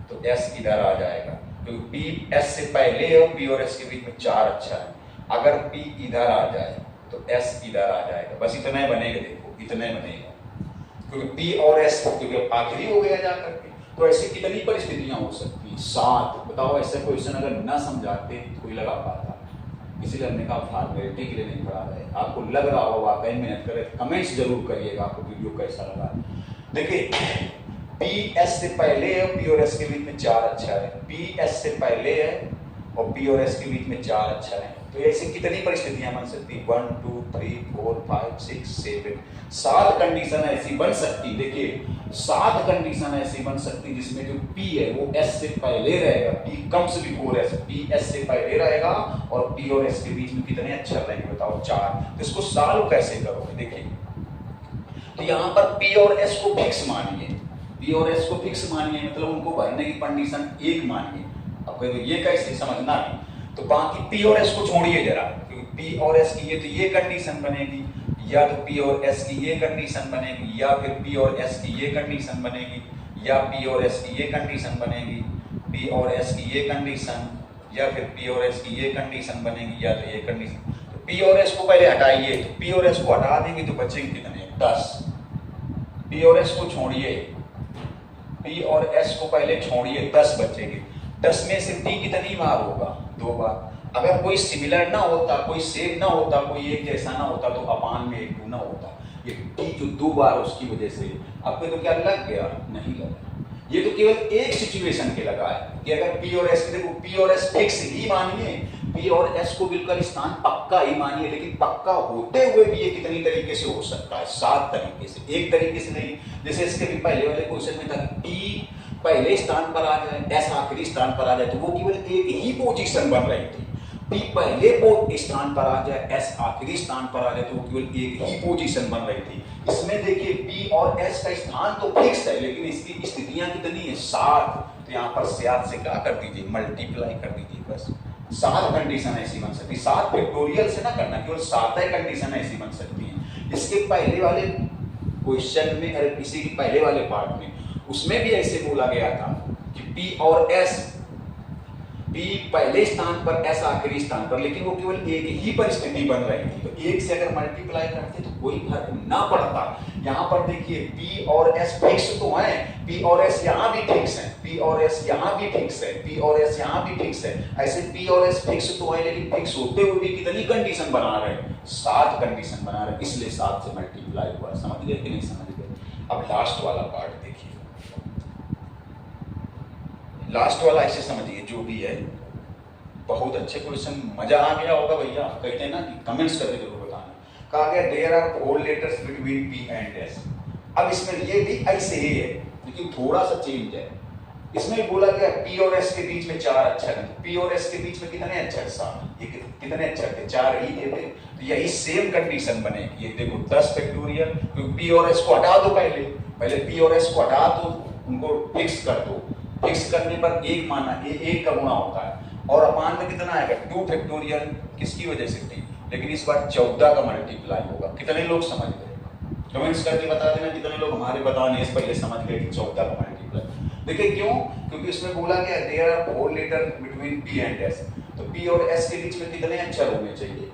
तो S इधर आ जाएगा, क्योंकि P S से पहले है, P और S के बीच में 4 अक्षर है। अगर P इधर आ जाए तो S इधर आ जाएगा। बस इतना ही बनेगा, देखो इतना ही बनेगा, क्योंकि P और S क्योंकि आखिरी हो गया जाकर के। तो ऐसी कितनी परिस्थितियां हो सकती हैं? 7। बताओ ऐसा क्वेश्चन अगर ना समझाते तो कोई लगा पाता? इसीलिए हमने कहा फॉर्मेलिटी के लिए नहीं पढ़ा रहे। आपको लग रहा हो वाकई मेहनत करे, कमेंट्स जरूर करिएगा आपको वीडियो कैसा लगा। देखिए P S से पहले है, P और S के बीच में 4 अक्षर है। P S से पहले है और P और S के बीच में 4 अक्षर है। तो ऐसी कितनी परिस्थितियां बन सकती? 1 2 3 4 5 6 7, 7 कंडीशन ऐसी बन सकती। देखिए 7 कंडीशन ऐसी बन सकती जिसमें जो P है वो S से पहले रहेगा, P comes before S, P S से पहले रहेगा, और P और S के बीच में कितने अक्षर रहेंगे बताओ? 4। तो इसको सॉल्व कैसे करोगे? देखिए तो यहाँ पर P और S को फिक्स मानिए, P और S को फिक्स मानिए, मतलब उनको भरने की कंडीशन 1 मानिए। अब ये कैसे समझना है, तो बाकी P और S को छोड़िए जरा, क्योंकि P और S की ये कंडीशन बनेगी, या तो P और S की ये कंडीशन बनेगी, या फिर P और S की ये कंडीशन बनेगी, या P और S की ये कंडीशन बनेगी, P और S की ये कंडीशन, या फिर P और S की ये कंडीशन बनेगी, या तो ये कंडीशन। तो P और S को पहले हटाइए, तो P और S को हटा देंगे तो बचेंगे कितने? 10। P और S को छोड़िए, P और S को पहले छोड़िए, 10 बचेंगे। 10 में से T कितनी बार होगा? 2 बार। अगर कोई सिमिलर ना होता, कोई सेम ना होता, कोई एक जैसा ना होता तो अपान में 1 गुना होता। ये T जो 2 बार उसकी वजह से आपको तो क्या लग गया? नहीं लगा। ये तो केवल एक सिचुएशन के लगा है कि अगर P और S, देखो P और S फिक्स ही मानिए, P और S को बिल्कुल स्थान पक्का ही मानिए, लेकिन पक्का होते हुए भी ये कितनी तरीके से हो सकता है? 7 तरीके से। एक तरीके से नहीं, जैसे इसके भी पहले वाले क्वेश्चन में था P पहले स्थान पर आ जाए, S आखिरी स्थान पर आ जाए, तो वो केवल एक ही पोजीशन बन रही थी। P पहले स्थान पर आ जाए, S आखिरी स्थान पर आ जाए, तो वो केवल एक ही पोजीशन बन रही थी। इसमें देखिए P और S का स्थान तो फिक्स है, लेकिन इसकी स्थितियां कितनी है? 7। तो यहाँ पर 7 से क्या कर दीजिए? मल्टीप्लाई कर दीजिए, बस 7 कंडीशन ऐसी बन सकती है। 7 फैक्टोरियल से ना करना, केवल 7 ही कंडीशन ऐसी बन सकती हैं। इसके पहले वाले क्वेश्चन में, अरे किसी के पहले वाले पार्ट में, उसमें भी ऐसे बोला गया था कि P और S, P पहले स्थान पर, S आखिरी स्थान पर, लेकिन वो केवल एक ही परिस्थिति बन रही थी। तो एक से अगर मल्टीप्लाई करते तो कोई फर्क ना पड़ता। यहाँ पर देखिए P और S फिक्स तो हैं, P और S यहाँ भी फिक्स है, P और S यहाँ भी फिक्स है, P और S यहाँ भी फिक्स है। ऐसे P और S फिक्स तो है, लेकिन फिक्स होते हुए भी कितनी कंडीशन बना रहे हैं? 7 कंडीशन बना रहे हैं, इसलिए 7 से मल्टीप्लाई हुआ। समझ गए कि नहीं समझ गए? अब लास्ट वाला पार्ट देखिए, लास्ट वाला ऐसे समझिए, जो भी है बहुत अच्छे क्वेश्चन, मजा आ गया होगा भैया। कहते हैं ना कि कमेंट्स करके जरूर बताना। कहा गया there are 4 letters between P and S। अब इसमें ये भी ऐसे ही है, लेकिन थोड़ा सा चेंज है। इसमें बोला गया P और S के बीच में 4 अक्षर हैं। P और S के बीच में कितने अक्षर? 7। ये कितने अक्षर थे? 4 ही थे। तो यही सेम कंडीशन बनेगी। ये देखो 10 फैक्टोरियल, P और S को हटा दो, पहले P और S को हटा दो, उनको फिक्स कर दो। फिक्स करने पर 1 माना, एक का गुणा होता है, और अपान में कितना आएगा? 2 फैक्टोरियल। किसकी वजह से? टी। लेकिन इस बार 14 का मल्टीप्लाई होगा। कितने लोग समझ गए? कमेंट्स करके बता देना कितने लोग हमारे बताने से पहले समझ गए कि 14 का मल्टीप्लाई। देखिए क्यों? क्योंकि इसमें बोला गया there are 4 letter between P and S। तो P और S के बीच में कितने अक्षर होने चाहिए?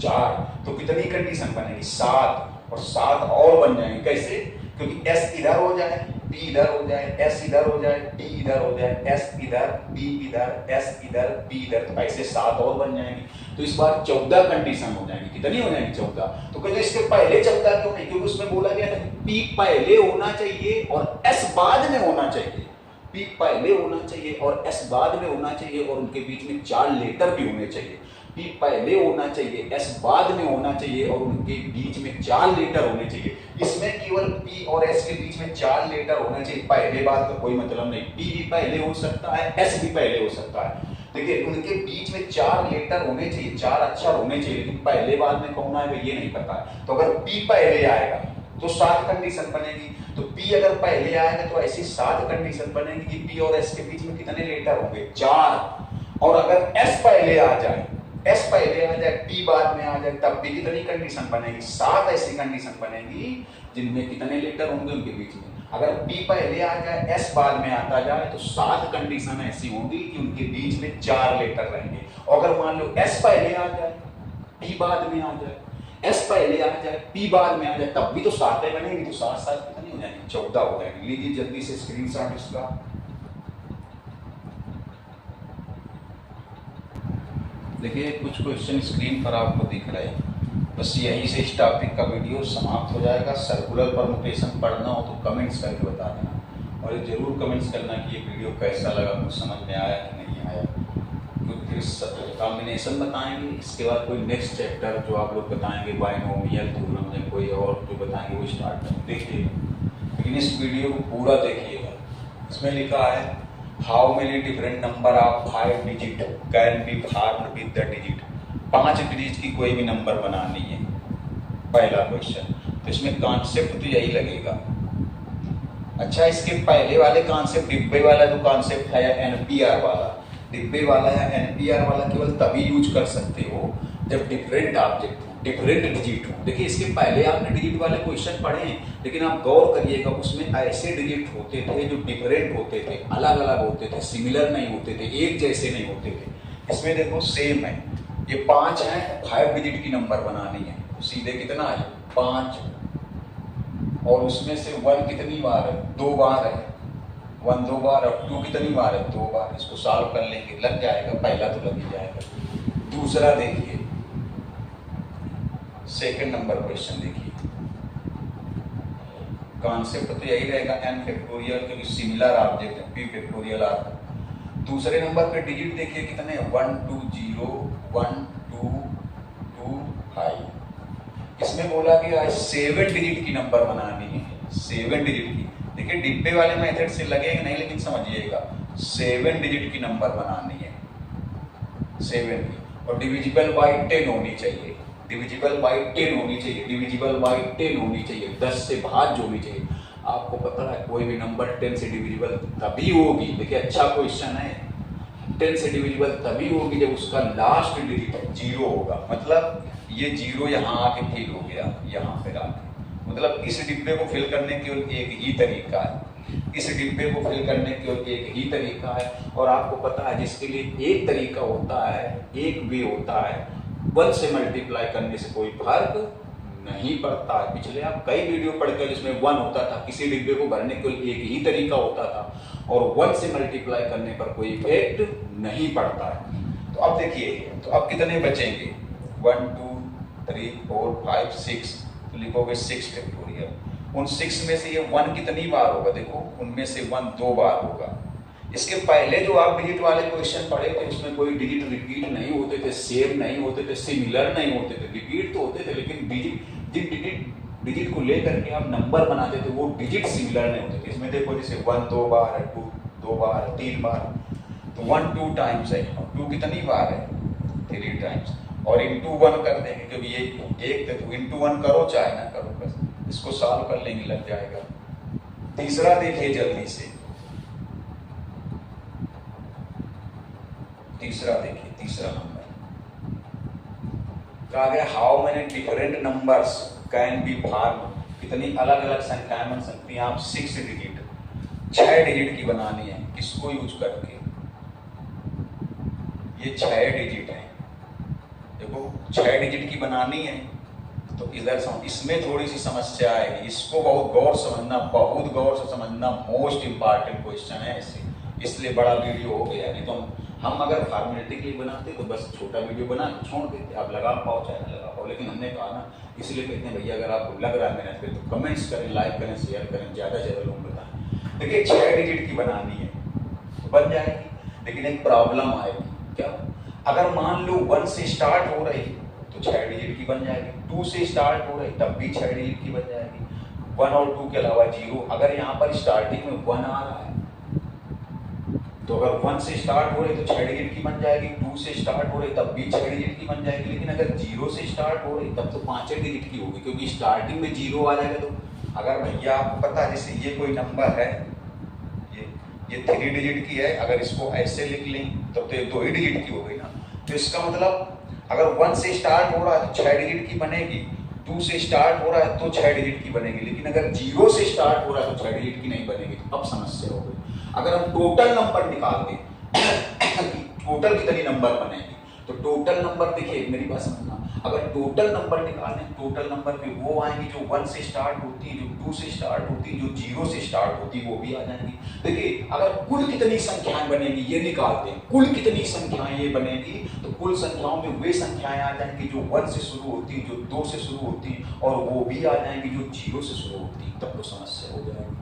4। तो कितनी कंडीशन बनेगी? 7। और 7 और बन जाएंगे। कैसे? क्योंकि S इधर हो जाए, P इधर हो जाए, S इधर हो जाए, D इधर हो जाए, S इधर, B इधर, S इधर, B इधर, तो ऐसे 7 और बन जाएंगे। तो इस बार 14 कंडीशन हो जाएंगी। कितनी हो जाएंगी? 14। तो कहते इसके पहले 14 क्यों नहीं? क्योंकि उसमें बोला गया था कि P पहले होना चाहिए और S बाद में होना चाहिए। P पहले होना चाहिए और S बाद में होना चाहिए, और उनके बीच में 4 लेटर भी होने चाहिए। P पहले होना चाहिए, S बाद में होना चाहिए, और उनके बीच में 4 लेटर होने चाहिए। इसमें केवल P और S के बीच में 4 लेटर होने चाहिए। पहले बात का कोई मतलब नहीं। P भी पहले हो सकता है, S भी पहले हो सकता है। देखिए उनके बीच में 4 लेटर होने चाहिए, 4 अक्षर होने चाहिए, लेकिन पहले बाद में कौन आएगा ये नहीं पता है। तो अगर P पहले आएगा तो 7 कंडीशन बनेगी। तो P अगर पहले आएगा तो ऐसी 7 कंडीशन बनेगी कि P और S के बीच में कितने लेटर होंगे? 4। और अगर S पहले आ जाए, S पहले आ जाए, P बाद में आ जाए, तब भी कितनी कंडीशन बनेगी? 7 ऐसी कंडीशन बनेगी जिनमें कितने लेटर होंगे उनके बीच में। अगर P पहले आ जाए, S बाद में आता जाए, तो 7 कंडीशन ऐसी होंगी कि उनके बीच में 4 लेटर रहेंगे। और अगर मान लो S पहले आ जाए, P बाद में आ जाए, S पहले आ जाए, P बाद में आ जाए, तब भी तो 7 बनेंगी। तो 7 कितनी हो जाएंगी? 14 हो जाएंगी। लीजिए जल्दी से स्क्रीनशॉट इसका। देखिए कुछ क्वेश्चन स्क्रीन पर आपको दिख रहे हैं। बस यहीं से इस टॉपिक का वीडियो समाप्त हो जाएगा। सर्कुलर परमुटेशन पढ़ना हो तो कमेंट्स करके बता देना, और जरूर कमेंट्स करना कि ये वीडियो कैसा लगा, कुछ समझ में आया कि नहीं आया। क्योंकि फिर कॉम्बिनेशन बताएंगे, इसके बाद कोई नेक्स्ट चैप्टर जो आप लोग बताएंगे, बाइनोमियल थ्योरम या कोई और जो बताएंगे वो स्टार्ट करेंगे। देखिए लेकिन इस वीडियो को पूरा देखिएगा। इसमें लिखा है how many different number of 5 digit can be formed with the digit. 5 digit की कोई भी नंबर बनानी है, पहला क्वेश्चन। तो इसमें कॉन्सेप्ट तो यही लगेगा। अच्छा, इसके पहले वाले कॉन्सेप्ट, डिब्बे वाला जो कॉन्सेप्ट है या एनपीआर वाला, डिब्बे वाला या एनपीआर वाला केवल तभी यूज कर सकते हो जब डिफरेंट ऑब्जेक्ट हो, डिफरेंट डिजिट हो। देखिए इसके पहले आपने डिजिट वाले क्वेश्चन पढ़े हैं, लेकिन आप गौर करिएगा उसमें ऐसे डिजिट होते थे जो डिफरेंट होते थे, अलग अलग होते थे, सिमिलर नहीं होते थे, एक जैसे नहीं होते थे। इसमें देखो सेम है, ये 5 है, 5 डिजिट की नंबर बनानी है, तो सीधे कितना है? 5। और उसमें से 1 कितनी बार है? 2 बार है। 1 2 बार, और 2 कितनी बार है? 2 बार। इसको सॉल्व कर लेंगे, लग जाएगा, पहला तो लग ही जाएगा। दूसरा देखिए, सेकंड नंबर क्वेश्चन देखिए, कॉन्सेप्ट तो यही रहेगा n फैक्टोरियल, क्योंकि सिमिलर ऑब्जेक्ट है, p फैक्टोरियल आता है। दूसरे नंबर पे डिजिट देखिए कितने हैं? 1 2 0 1 2 2 5। इसमें बोला गया है 7 डिजिट की नंबर बनानी है, 7 डिजिट की। देखिए डिब्बे वाले मेथड से लगेगा नहीं, लेकिन समझिएगा 7 डिजिट की नंबर बनानी है, 7 की, और डिविजिबल बाय 10 होनी चाहिए, डिविजिबल बाय 10 होनी चाहिए, डिविजिबल बाय 10 होनी चाहिए, 10 से भाज्य होनी चाहिए। आपको पता है कोई भी नंबर 10 से डिविजिबल तभी होगी। देखिए अच्छा क्वेश्चन है, 10 से डिविजिबल तभी होगी जब उसका लास्ट डिजिट 0 होगा। मतलब ये 0 यहाँ आके फिल हो गया, यहाँ पे आके, मतलब इस डिब्बे को फिल करने केवल एक ही तरीका है, इस डिब्बे को फिल करने केवल एक ही तरीका है। और आपको पता है जिसके लिए एक तरीका होता है, एक वे होता है, 1 से मल्टीप्लाई करने से कोई फर्क नहीं पड़ता है। पिछले आप कई वीडियो पढ़कर जिसमें 1 होता था, किसी डिब्बे को भरने के लिए एक ही तरीका होता था और 1 से मल्टीप्लाई करने पर कोई इफेक्ट नहीं पड़ता है। तो अब देखिए, तो अब कितने बचेंगे, 1 2 3 4 5 6, तो लिखोगे 6 फैक्टोरियल। उन 6 में से ये 1 कितनी बार होगा, देखो उनमें से 1 2 बार होगा। इसके पहले जो आप डिजिट वाले क्वेश्चन पढ़े थे उसमें कोई डिजिट रिपीट नहीं होते थे, सेम नहीं होते थे, सिमिलर नहीं होते थे, रिपीट तो होते थे लेकिन डिजिट को लेकर के आप नंबर बनाते थे वो डिजिट सिमिलर नहीं होते थे। इसमें देखो जैसे 1 2 बार है, 2 2 बार, 3 बार, तो 1 2 टाइम्स है, 2 कितनी बार है, 3 टाइम्स, और इंटू 1 कर देंगे क्योंकि ये एक तो इंटू 1 करो चाहे ना करो, बस इसको सॉल्व कर लेंगे, लग जाएगा। तीसरा देखिए जल्दी से, तीसरा देखिए, तीसरा नंबर कहा गया how many different numbers can be form, कितनी अलग अलग संख्याएं बन सकती हैं आप 6 डिजिट, 6 डिजिट की बनानी है, किसको यूज करके, ये 6 डिजिट है, देखो 6 डिजिट की बनानी है। तो इधर इसमें थोड़ी सी समस्या आएगी, इसको बहुत गौर समझना, बहुत गौर से समझना, मोस्ट इंपॉर्टेंट क्वेश्चन है ऐसे, इसलिए बड़ा वीडियो हो गया। नहीं तो हम अगर फॉर्मेलिटी के लिए बनाते तो बस छोटा वीडियो बना छोड़ देते, आप लगा पाओ चाहे ना लगा पाओ, लेकिन हमने कहा ना, इसलिए कहते हैं भैया अगर आपको लग रहा है मेहनत पे तो कमेंट्स करें, लाइक करें, शेयर करें, ज़्यादा से ज़्यादा लोग बताएं। देखिए 6 डिजिट की बनानी है तो बन जाएगी, लेकिन एक प्रॉब्लम आएगी, क्या, अगर मान लो 1 से स्टार्ट हो रही तो 6 डिजिट की बन जाएगी, 2 से स्टार्ट हो रही तब भी 6 डिजिट की बन जाएगी, 1 और 2 के अलावा 0, अगर यहाँ पर स्टार्टिंग में 1 आ रहा है तो अगर 1 से स्टार्ट हो रही तो 6 डिजिट की बन जाएगी, 2 से स्टार्ट हो रही तब भी 6 डिजिट की बन जाएगी, लेकिन अगर 0 से स्टार्ट हो रही तब तो 5 डिजिट की होगी क्योंकि स्टार्टिंग में 0 आ जाएगा। तो अगर भैया आपको पता है जैसे ये कोई नंबर है, ये 3 डिजिट की है, अगर इसको ऐसे लिख लें तब तो ये 2 ही डिजिट की हो गई ना। तो इसका मतलब अगर 1 से स्टार्ट हो रहा है तो 6 डिजिट की बनेगी, 2 से स्टार्ट हो रहा है तो 6 डिजिट की बनेगी, लेकिन अगर 0 से स्टार्ट हो रहा है तो 6 डिजिट की नहीं बनेगी। अब समस्या हो गई। अगर हम टोटल नंबर निकाल दें टोटल कितनी नंबर बनेगी, तो टोटल नंबर देखिए मेरी बात समझना, अगर टोटल नंबर निकालें, टोटल नंबर पे वो आएंगी जो 1 से स्टार्ट होती है, जो 2 से स्टार्ट होती है, जो 0 से स्टार्ट होती है, वो भी आ जाएंगी। देखिए अगर कुल कितनी संख्याएं बनेगी ये निकालते हैं, कुल कितनी संख्याएं ये बनेगी, तो कुल संख्याओं में वे संख्याएं आ जाएंगी जो 1 से शुरू होती है, जो 2 से शुरू होती है, और वो भी आ जाएंगी जो 0 से शुरू होती है। तब तो समस्या हो जाएगी,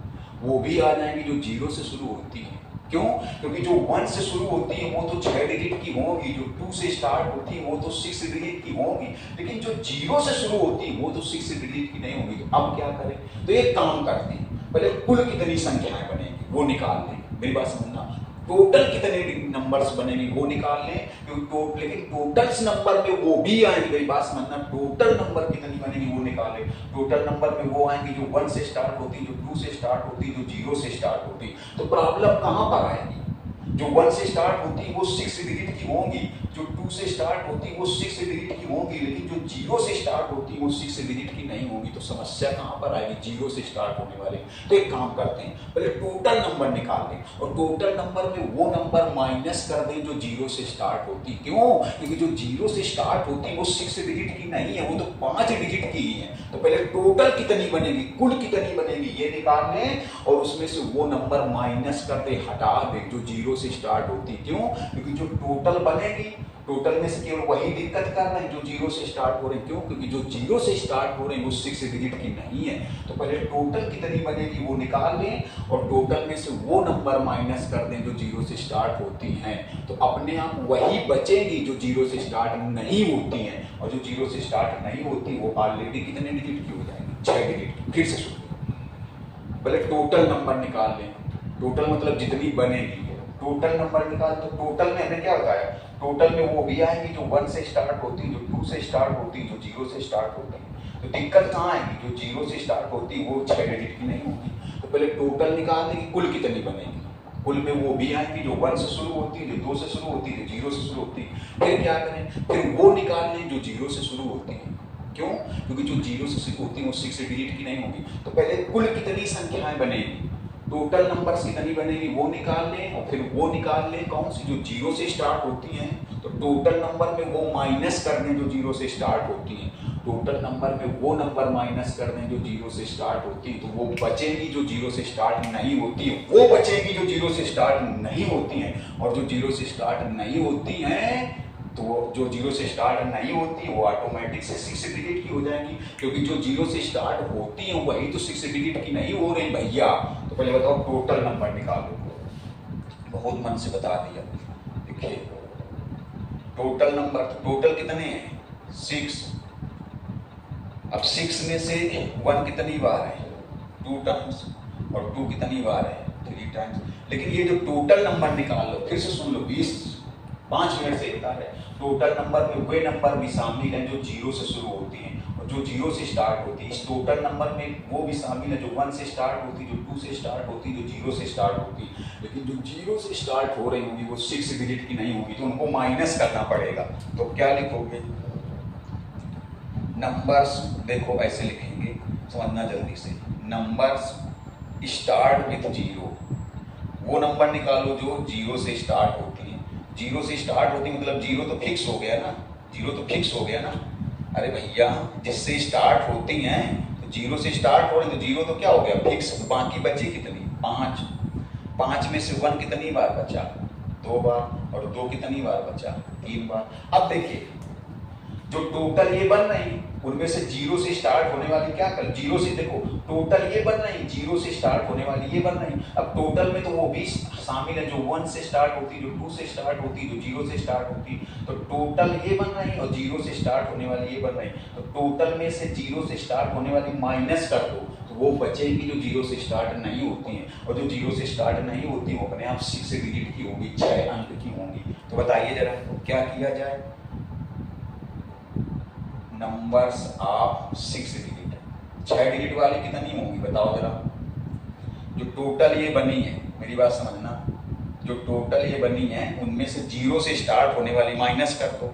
वो भी आ जाएंगी जो 0 से शुरू होती है। क्यों? क्योंकि जो 1 से शुरू होती है वो तो 6 डिजिट की होगी, जो 2 से स्टार्ट होती है वो तो 6 डिजिट की होगी, लेकिन जो 0 से शुरू होती है वो तो 6 डिजिट की नहीं होगी। तो अब क्या करें, तो एक काम करते हैं, पहले कुल कितनी संख्याएं बनेगी वो निकाल लें, मेरी बात समझना, टोटल कितने नंबर्स बनेंगे वो निकाल लें, क्योंकि लेकिन टोटल्स नंबर में वो भी आएंगे, मेरी बात समझना, टोटल नंबर कितनी बनेगी वो निकालें। टोटल नंबर में वो आएंगे जो 1 से स्टार्ट होती, जो 2 से स्टार्ट होती, जो 0 से स्टार्ट होती। तो प्रॉब्लम कहां पर आएगी, जो 1 से स्टार्ट होती वो 6 डिजिट की होंगी, जो 2 से स्टार्ट होती वो 6 डिजिट की होंगी, लेकिन जो 0 से स्टार्ट होती वो 6 डिजिट की नहीं होंगी। तो समस्या कहां पर आएगी, 0 से स्टार्ट होने वाले। तो एक काम करते हैं, पहले टोटल नंबर निकाल दें और टोटल नंबर में वो नंबर माइनस कर दें जो 0 से स्टार्ट होती। क्यों? क्योंकि जो 0 से स्टार्ट होती वो 6 डिजिट की नहीं है, वो तो 5 डिजिट की ही है। तो पहले टोटल कितनी बनेगी, कुल कितनी बनेगी ये निकाल लें और उसमें से वो नंबर माइनस कर दे, हटा दे जो 0 से स्टार्ट होती। क्यों? क्योंकि जो टोटल बनेगी, टोटल में से केवल वही दिक्कत कर रहे हैं जो 0 से स्टार्ट हो रहे हैं। क्यों? क्योंकि जो 0 से स्टार्ट हो रहे हैं वो 6 डिजिट की नहीं है। तो पहले टोटल कितनी बनेगी वो निकाल लें और टोटल में से वो नंबर माइनस कर दें जो 0 से स्टार्ट होती हैं। तो अपने आप वही बचेंगी जो 0 से स्टार्ट नहीं होती हैं, और जो 0 से स्टार्ट नहीं होती वो ऑलरेडी कितने डिजिट की हो जाएंगी, 6 डिजिट की। फिर से सुनिए, पहले टोटल नंबर निकाल लें, टोटल मतलब जितनी बनेगी, टोटल नंबर निकाल। तो टोटल में हमने क्या बताया, टोटल में वो भी आएंगी जो 1 से स्टार्ट होती, जो 2 से स्टार्ट होती, जो 0 से स्टार्ट होती। तो दिक्कत कहाँ आएगी, जो 0 से स्टार्ट होती वो 6 डिजिट की नहीं होगी। तो पहले टोटल निकाल देंगे, कुल कितनी बनेगी, कुल में वो भी आएंगी जो 1 से शुरू होती है, जो 2 से शुरू होती है, जो 0 से शुरू होती है। फिर क्या करें, फिर वो निकाल लें जो 0 से शुरू होती है। क्यों? क्योंकि जो 0 से शुरू होती है वो 6 डिजिट की नहीं होगी। तो पहले कुल कितनी संख्याएं बनेगी, टोटल नंबर्स कितनी बनेगी वो निकाल लें, और फिर वो निकाल लें कौन सी, जो 0 से स्टार्ट होती हैं। तो टोटल नंबर में वो माइनस कर दें जो 0 से स्टार्ट होती हैं, टोटल नंबर में वो नंबर माइनस कर दें जो 0 से स्टार्ट होती है। तो वो बचेंगी जो 0 से स्टार्ट नहीं होती है, वो बचेंगी जो 0 से स्टार्ट नहीं होती हैं। और जो 0 से स्टार्ट नहीं होती हैं, तो जो 0 से स्टार्ट नहीं होती वो ऑटोमेटिक से 6 डिजिट की हो जाएंगी, क्योंकि जो 0 से स्टार्ट होती हैं वही तो 6 डिजिट की नहीं हो रही भैया। तो पहले बताओ टोटल नंबर निकालो, बहुत मन से बता दिया। देखिए टोटल नंबर, तो टोटल कितने हैं 6। अब 6 में से 1 कितनी बार है, 2 टाइम्स, और 2 कितनी बार है, 3 टाइम्स। लेकिन ये जो टोटल नंबर निकाल लो, फिर से सुन लो, 5 मिनट से बता रहे, टोटल नंबर में वे नंबर भी शामिल हैं जो 0 से शुरू होती हैं और जो 0 से स्टार्ट होती है। इस टोटल नंबर में वो भी शामिल है जो 1 से स्टार्ट होती, जो 2 से स्टार्ट होती, जो 0 से स्टार्ट होती। लेकिन जो 0 से स्टार्ट हो रही होगी वो 6 डिजिट की नहीं होगी, तो उनको माइनस करना पड़ेगा। तो क्या लिखोगे, नंबर्स, देखो ऐसे लिखेंगे, समझना जल्दी से। नंबर्स स्टार्ट विथ 0, वो नंबर निकालो जो 0 से स्टार्ट होती है। 0 से स्टार्ट होती मतलब 0 तो फिक्स हो गया ना, 0 तो फिक्स हो गया ना। अरे भैया जिससे स्टार्ट होती हैं, तो 0 से स्टार्ट हो रही, तो 0 तो क्या हो गया फिक्स, बाकी बची कितनी 5। 5 में से 1 कितनी बार बचा, 2 बार, और 2 कितनी बार बचा, 3 बार। अब देखिए जो टोटल ये बन रही उनमें से 0 से स्टार्ट होने वाली क्या कर, 0 से देखो टोटल ये बन रही, 0 से स्टार्ट होने वाली ये बन रही। अब टोटल में तो वो भी शामिल है जो 1 से स्टार्ट होती, जो 2 से स्टार्ट होती, जो 0 से स्टार्ट होती। तो टोटल ये बन रही और 0 से स्टार्ट होने वाली ये बन रही। तो टोटल में से 0 से स्टार्ट होने वाली माइनस कर दो, तो वो बचेगी जो 0 से स्टार्ट नहीं होती हैं। और जो 0 से स्टार्ट नहीं होती वो अपने आप 6 डिजिट की होगी, 6 अंक की होंगी। तो बताइए जरा क्या किया जाए, नंबर्स ऑफ 6 डिजिट, 6 डिजिट वाली कितनी होंगी बताओ जरा। जो टोटल ये बनी है, मेरी बात समझना, जो टोटल ये बनी है उनमें से 0 से स्टार्ट होने वाली माइनस कर दो,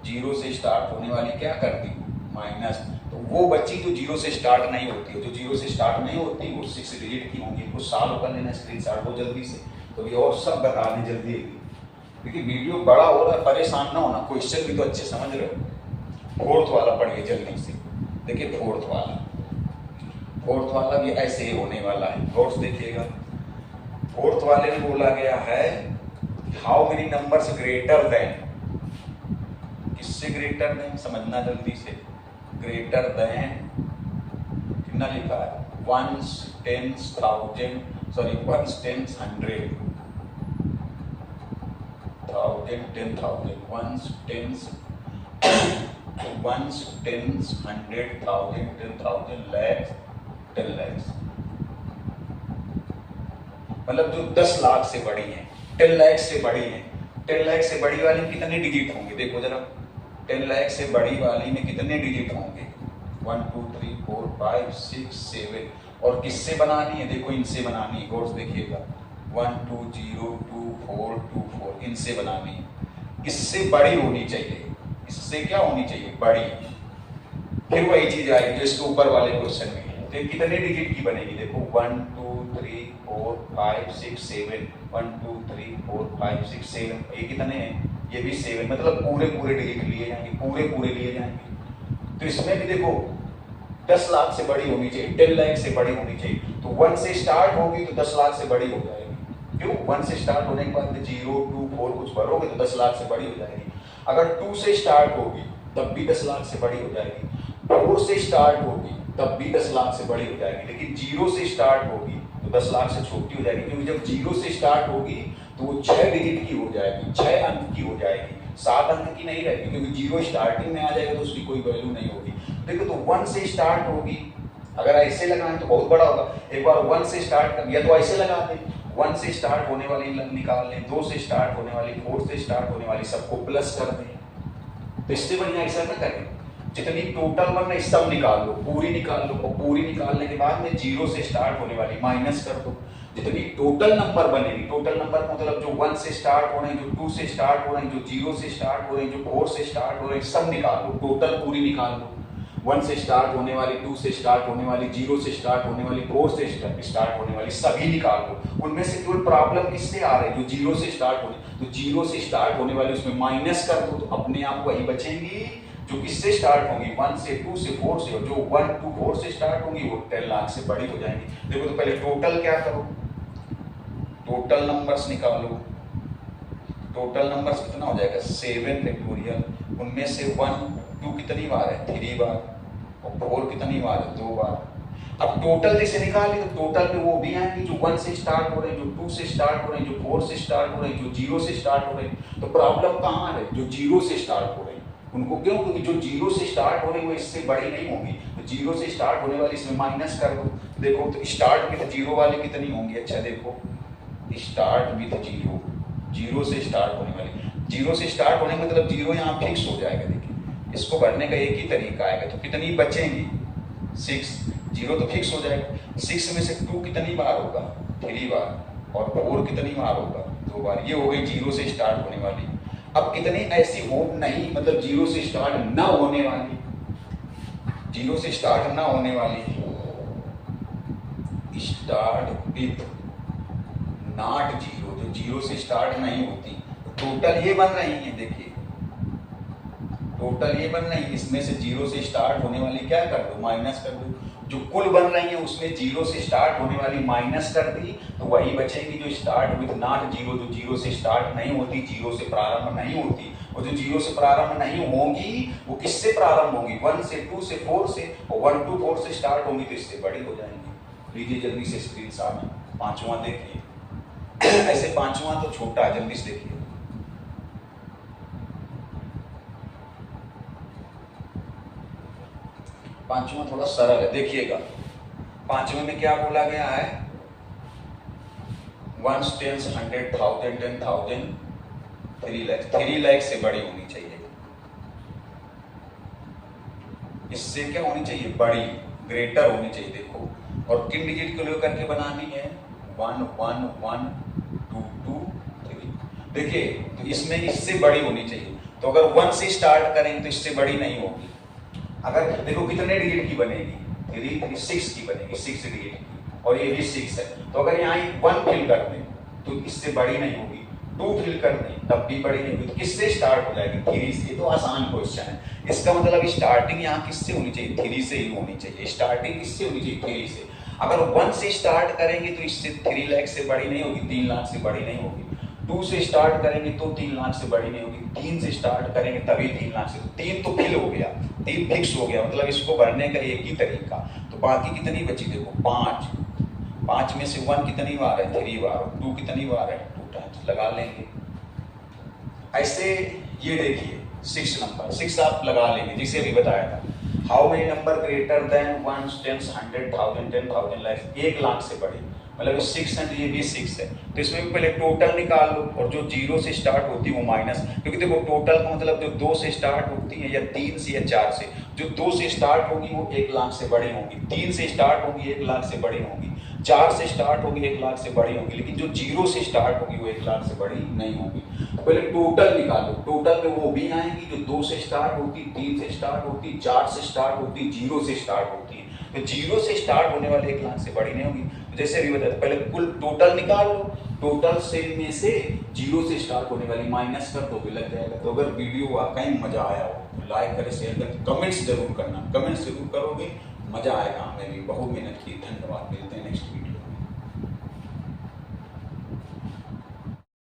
0 से स्टार्ट होने वाली क्या कर दी माइनस, तो वो बच्ची जो 0 से स्टार्ट नहीं होती है, जो 0 से स्टार्ट नहीं होती वो 6 डिजिट की होंगी। इनको सॉल्व कर लेना, स्क्रीनशॉट हो जल्दी से, तो ये और सब बता दें जल्दी। क्योंकि वीडियो बड़ा हो रहा है, परेशान ना होना, क्वेश्चन भी तो अच्छे समझ रहे हो। 4th वाला पढ़िए जल्दी से, देखिए 4th वाला भी ऐसे ही होने वाला है। नोट्स देखिएगा, 4th वाले में बोला गया है how many numbers greater than, किससे ग्रेटर देन समझना जल्दी से, ग्रेटर देन कितना लिखा है 1s 10s 1000, sorry 1s 10s 100, 1000 10,000, 1s 10s 1s 10s 100,000 10,000 lakhs 10 lakhs, मतलब जो 10 लाख से बड़ी है, 10 लाख से बड़ी है। 10 लाख से बड़ी वाली में कितने डिजिट होंगे देखो जरा, 10 लाख से बड़ी वाली में कितने डिजिट होंगे 1 2 3 4 5 6 7। और किससे बनानी है देखो, इनसे बनानी है, गौर से देखिएगा 1 2 0 2 4 2 4, इनसे बनानी है। इससे बड़ी होनी चाहिए, इससे क्या होनी चाहिए बड़ी। फिर वही चीज आएगी जो इसके ऊपर वाले क्वेश्चन में, तो कितने डिजिट की बनेगी देखो 1 2 3 4 5 6 7, 1 2 3 4 5 6 7, ये कितने हैं, ये भी 7, मतलब पूरे डिजिट लिए जाएंगे, पूरे लिए जाएंगे। तो इसमें भी देखो 10 लाख से बड़ी होनी चाहिए, 10 लाख से बड़ी होनी चाहिए। तो 1 से स्टार्ट होगी तो 10 लाख से बड़ी हो जाएगी। क्यों, 1 से स्टार्ट होने के बाद 0 2 4 कुछ भरोगे तो 10 लाख से बड़ी हो जाएगी। अगर 2 से स्टार्ट होगी तब भी 10 लाख से बड़ी हो जाएगी, 4 से स्टार्ट होगी तब भी 10 लाख से बड़ी हो जाएगी। लेकिन 0 से स्टार्ट होगी तो 10 लाख से छोटी हो जाएगी, क्योंकि जब 0 से स्टार्ट होगी तो वो 6 डिजिट की हो जाएगी, 6 अंक की हो जाएगी, 7 अंक की नहीं रहेगी, क्योंकि 0 स्टार्टिंग में आ जाएगा तो उसकी कोई वैल्यू नहीं होगी। देखो तो 1 से स्टार्ट होगी, अगर ऐसे लगाएं तो बहुत बड़ा होगा। एक बार 1 से स्टार्ट कर दिया तो ऐसे लगा दें, 1 से स्टार्ट होने वाली निकाल लें, 2 से स्टार्ट होने वाली, 4 से स्टार्ट होने वाली, सबको प्लस कर दें। तो इससे बढ़िया ऐसा ना करें, जितनी टोटल बन रही सब निकाल लो, पूरी निकाल लो, और पूरी निकालने के बाद में 0 से स्टार्ट होने वाली माइनस कर दो। जितनी टोटल नंबर बनेगी, टोटल नंबर मतलब जो 1 से स्टार्ट हो रहे हैं, जो 2 से स्टार्ट हो रहे हैं, जो 0 से स्टार्ट हो रहे हैं, जो 4 से स्टार्ट हो रहे हैं, सब निकाल लो, टोटल पूरी निकाल लो। 1 से स्टार्ट होने वाली, 2 से स्टार्ट होने वाली, 0 से स्टार्ट होने वाली, 4 से स्टार्ट होने वाली, सभी निकाल लो। उनमें से केवल प्रॉब्लम किससे आ रही है? जो 0 से स्टार्ट होने, तो 0 से स्टार्ट होने वाली उसमें माइनस कर दो, तो अपने आप वही बचेंगी जो किससे स्टार्ट होंगी, 1 से, 2 से, 4 से, और जो 1 to 4 से स्टार्ट होंगी वो 10 लाख से बड़ी हो जाएंगी। देखो तो पहले टोटल क्या करो, टोटल नंबर्स निकालो। टोटल नंबर्स कितना हो जाएगा? 7 फैक्टोरियल। उनमें से 1 2 कितनी बार है? 3 बार, और 4 कितनी बार है? 2 बार। अब टोटल जैसे निकाले तो टोटल में वो भी आएंगे जो 1 से स्टार्ट हो रहे हैं, जो 2 से स्टार्ट हो रहे हैं, जो 4 से स्टार्ट हो रहे हैं, जो 0 से स्टार्ट हो रहे हैं। तो प्रॉब्लम कहाँ है? जो 0 से स्टार्ट हो रहे हैं उनको, क्यों? क्योंकि जो 0 से स्टार्ट हो रही है वो इससे बड़ी नहीं होगी, तो 0 से स्टार्ट होने वाली इसमें माइनस कर दो। देखो तो स्टार्ट में तो 0 वाली कितनी होंगी? अच्छा देखो, स्टार्ट विथ 0, 0 से स्टार्ट होने वाली, 0 से स्टार्ट होने मतलब 0 यहाँ फिक्स हो जाएगा। देखिए इसको भरने का एक ही तरीका आएगा, तो कितनी बचेंगी? 6, 0 तो फिक्स हो जाएगा। 6 में से 2 कितनी बार होगा? 3 बार, और 4 कितनी बार होगा? 2 बार। ये हो गई 0 से स्टार्ट होने वाली। अब कितनी ऐसी हो नहीं, मतलब 0 से स्टार्ट ना होने वाली, 0 से स्टार्ट ना होने वाली, स्टार्ट विथ नॉट 0, जो 0 से स्टार्ट नहीं होती। टोटल ये बन रही है, देखिए टोटल ये बन रही है, इसमें से 0 से स्टार्ट होने वाली क्या कर दो? माइनस कर दो। जो कुल बन रही है उसमें 0 से स्टार्ट होने वाली माइनस कर दी, तो वही बचेगी जो स्टार्ट विथ नॉट 0, जो 0 से स्टार्ट नहीं होती, 0 से प्रारंभ नहीं होती। और जो 0 से प्रारंभ नहीं होंगी वो किससे प्रारंभ होंगी? 1 से, 2 से, 4 से, और 1 to 4 से स्टार्ट होंगी तो इससे बड़ी हो जाएंगी। लीजिए जल्दी से स्क्रीनशॉट, पांचवा देखिए। ऐसे पांचवा तो छोटा है, जल्दी से देखिए। पांचवा थोड़ा सरल है, देखिएगा। पांचवे में क्या बोला गया है? 1 10 100,000 10,000 3 लाख, 3 लाख से बड़ी होनी चाहिए। इससे क्या होनी चाहिए? बड़ी, ग्रेटर होनी चाहिए। देखो, और किन डिजिट को लेकर के बनानी है? 1 1 1 2 2 3। देखिए तो इसमें इससे बड़ी होनी चाहिए, तो अगर 1 से स्टार्ट करें तो इससे बड़ी नहीं होगी। अगर देखो कितने डिजिट की बनेगी? 3 3 6 की बनेगी, 6 डिजिट की, और ये भी 6 है। तो अगर यहाँ 1 फिल कर दें तो इससे बड़ी नहीं होगी, 2 फिल कर दें तब भी बड़ी नहीं होगी। तो किससे स्टार्ट हो जाएगी? 3 से। ये तो आसान क्वेश्चन है। इसका मतलब स्टार्टिंग यहाँ किससे होनी चाहिए? 3 से ही होनी चाहिए। स्टार्टिंग किससे होनी चाहिए? 3 से। अगर 1 से स्टार्ट करेंगे तो इससे 3 लाख से बड़ी नहीं होगी, 3 लाख से बड़ी नहीं होगी। 2 से स्टार्ट करेंगे तो 3 लाख से बड़ी नहीं होगी, 3 से स्टार्ट करेंगे तभी 3 लाख से। 3 तो फिल हो गया, 3 फिक्स हो गया, मतलब इसको भरने का एक ही तरीका। तो बाकी कितनी बची? देखो 5, 5 में से 1 कितनी बार है? 3 बार, 2 कितनी बार है? 2 टाइम्स। लगा लेंगे ऐसे। ये देखिए 6 नंबर, 6 आप लगा लेंगे जिसे अभी बताया था। How many number greater than 1 10 100,000 10,000 lakh, 1 lakh से बड़ी, मतलब 6 है तो ये भी 6 है। तो इसमें पहले टोटल निकाल लो, और जो 0 से स्टार्ट होती है वो माइनस, क्योंकि देखो टोटल का मतलब जो 2 से स्टार्ट होती है, या 3 से, या 4 से। जो 2 से स्टार्ट होगी वो 1 लाख से बड़ी होगी, 3 से स्टार्ट होगी 1 लाख से बड़ी होगी, 4 से स्टार्ट होगी 1 लाख से बड़ी होगी, लेकिन जो 0 से स्टार्ट होगी वो 1 लाख से बड़ी नहीं होगी। तो पहले टोटल निकालो, टोटल में वो भी आएंगी जो 2 से स्टार्ट होती, 3 से स्टार्ट होती, 4 से स्टार्ट होती, 0 से स्टार्ट होती है। तो 0 से स्टार्ट होने वाले 1 लाख से बड़ी नहीं होगी। जैसे अभी बताया, पहले कुल टोटल निकाल लो, टोटल से में से 0 से स्टार्ट होने वाली माइनस कर दो, लग जाएगा। तो अगर वीडियो वाकई मजा आया हो तो लाइक करें, शेयर करें, कमेंट्स जरूर करना, कमेंट्स जरूर करोगे, मजा आएगा। हमें भी बहुत मेहनत की। धन्यवाद, मिलते हैं नेक्स्ट वीडियो।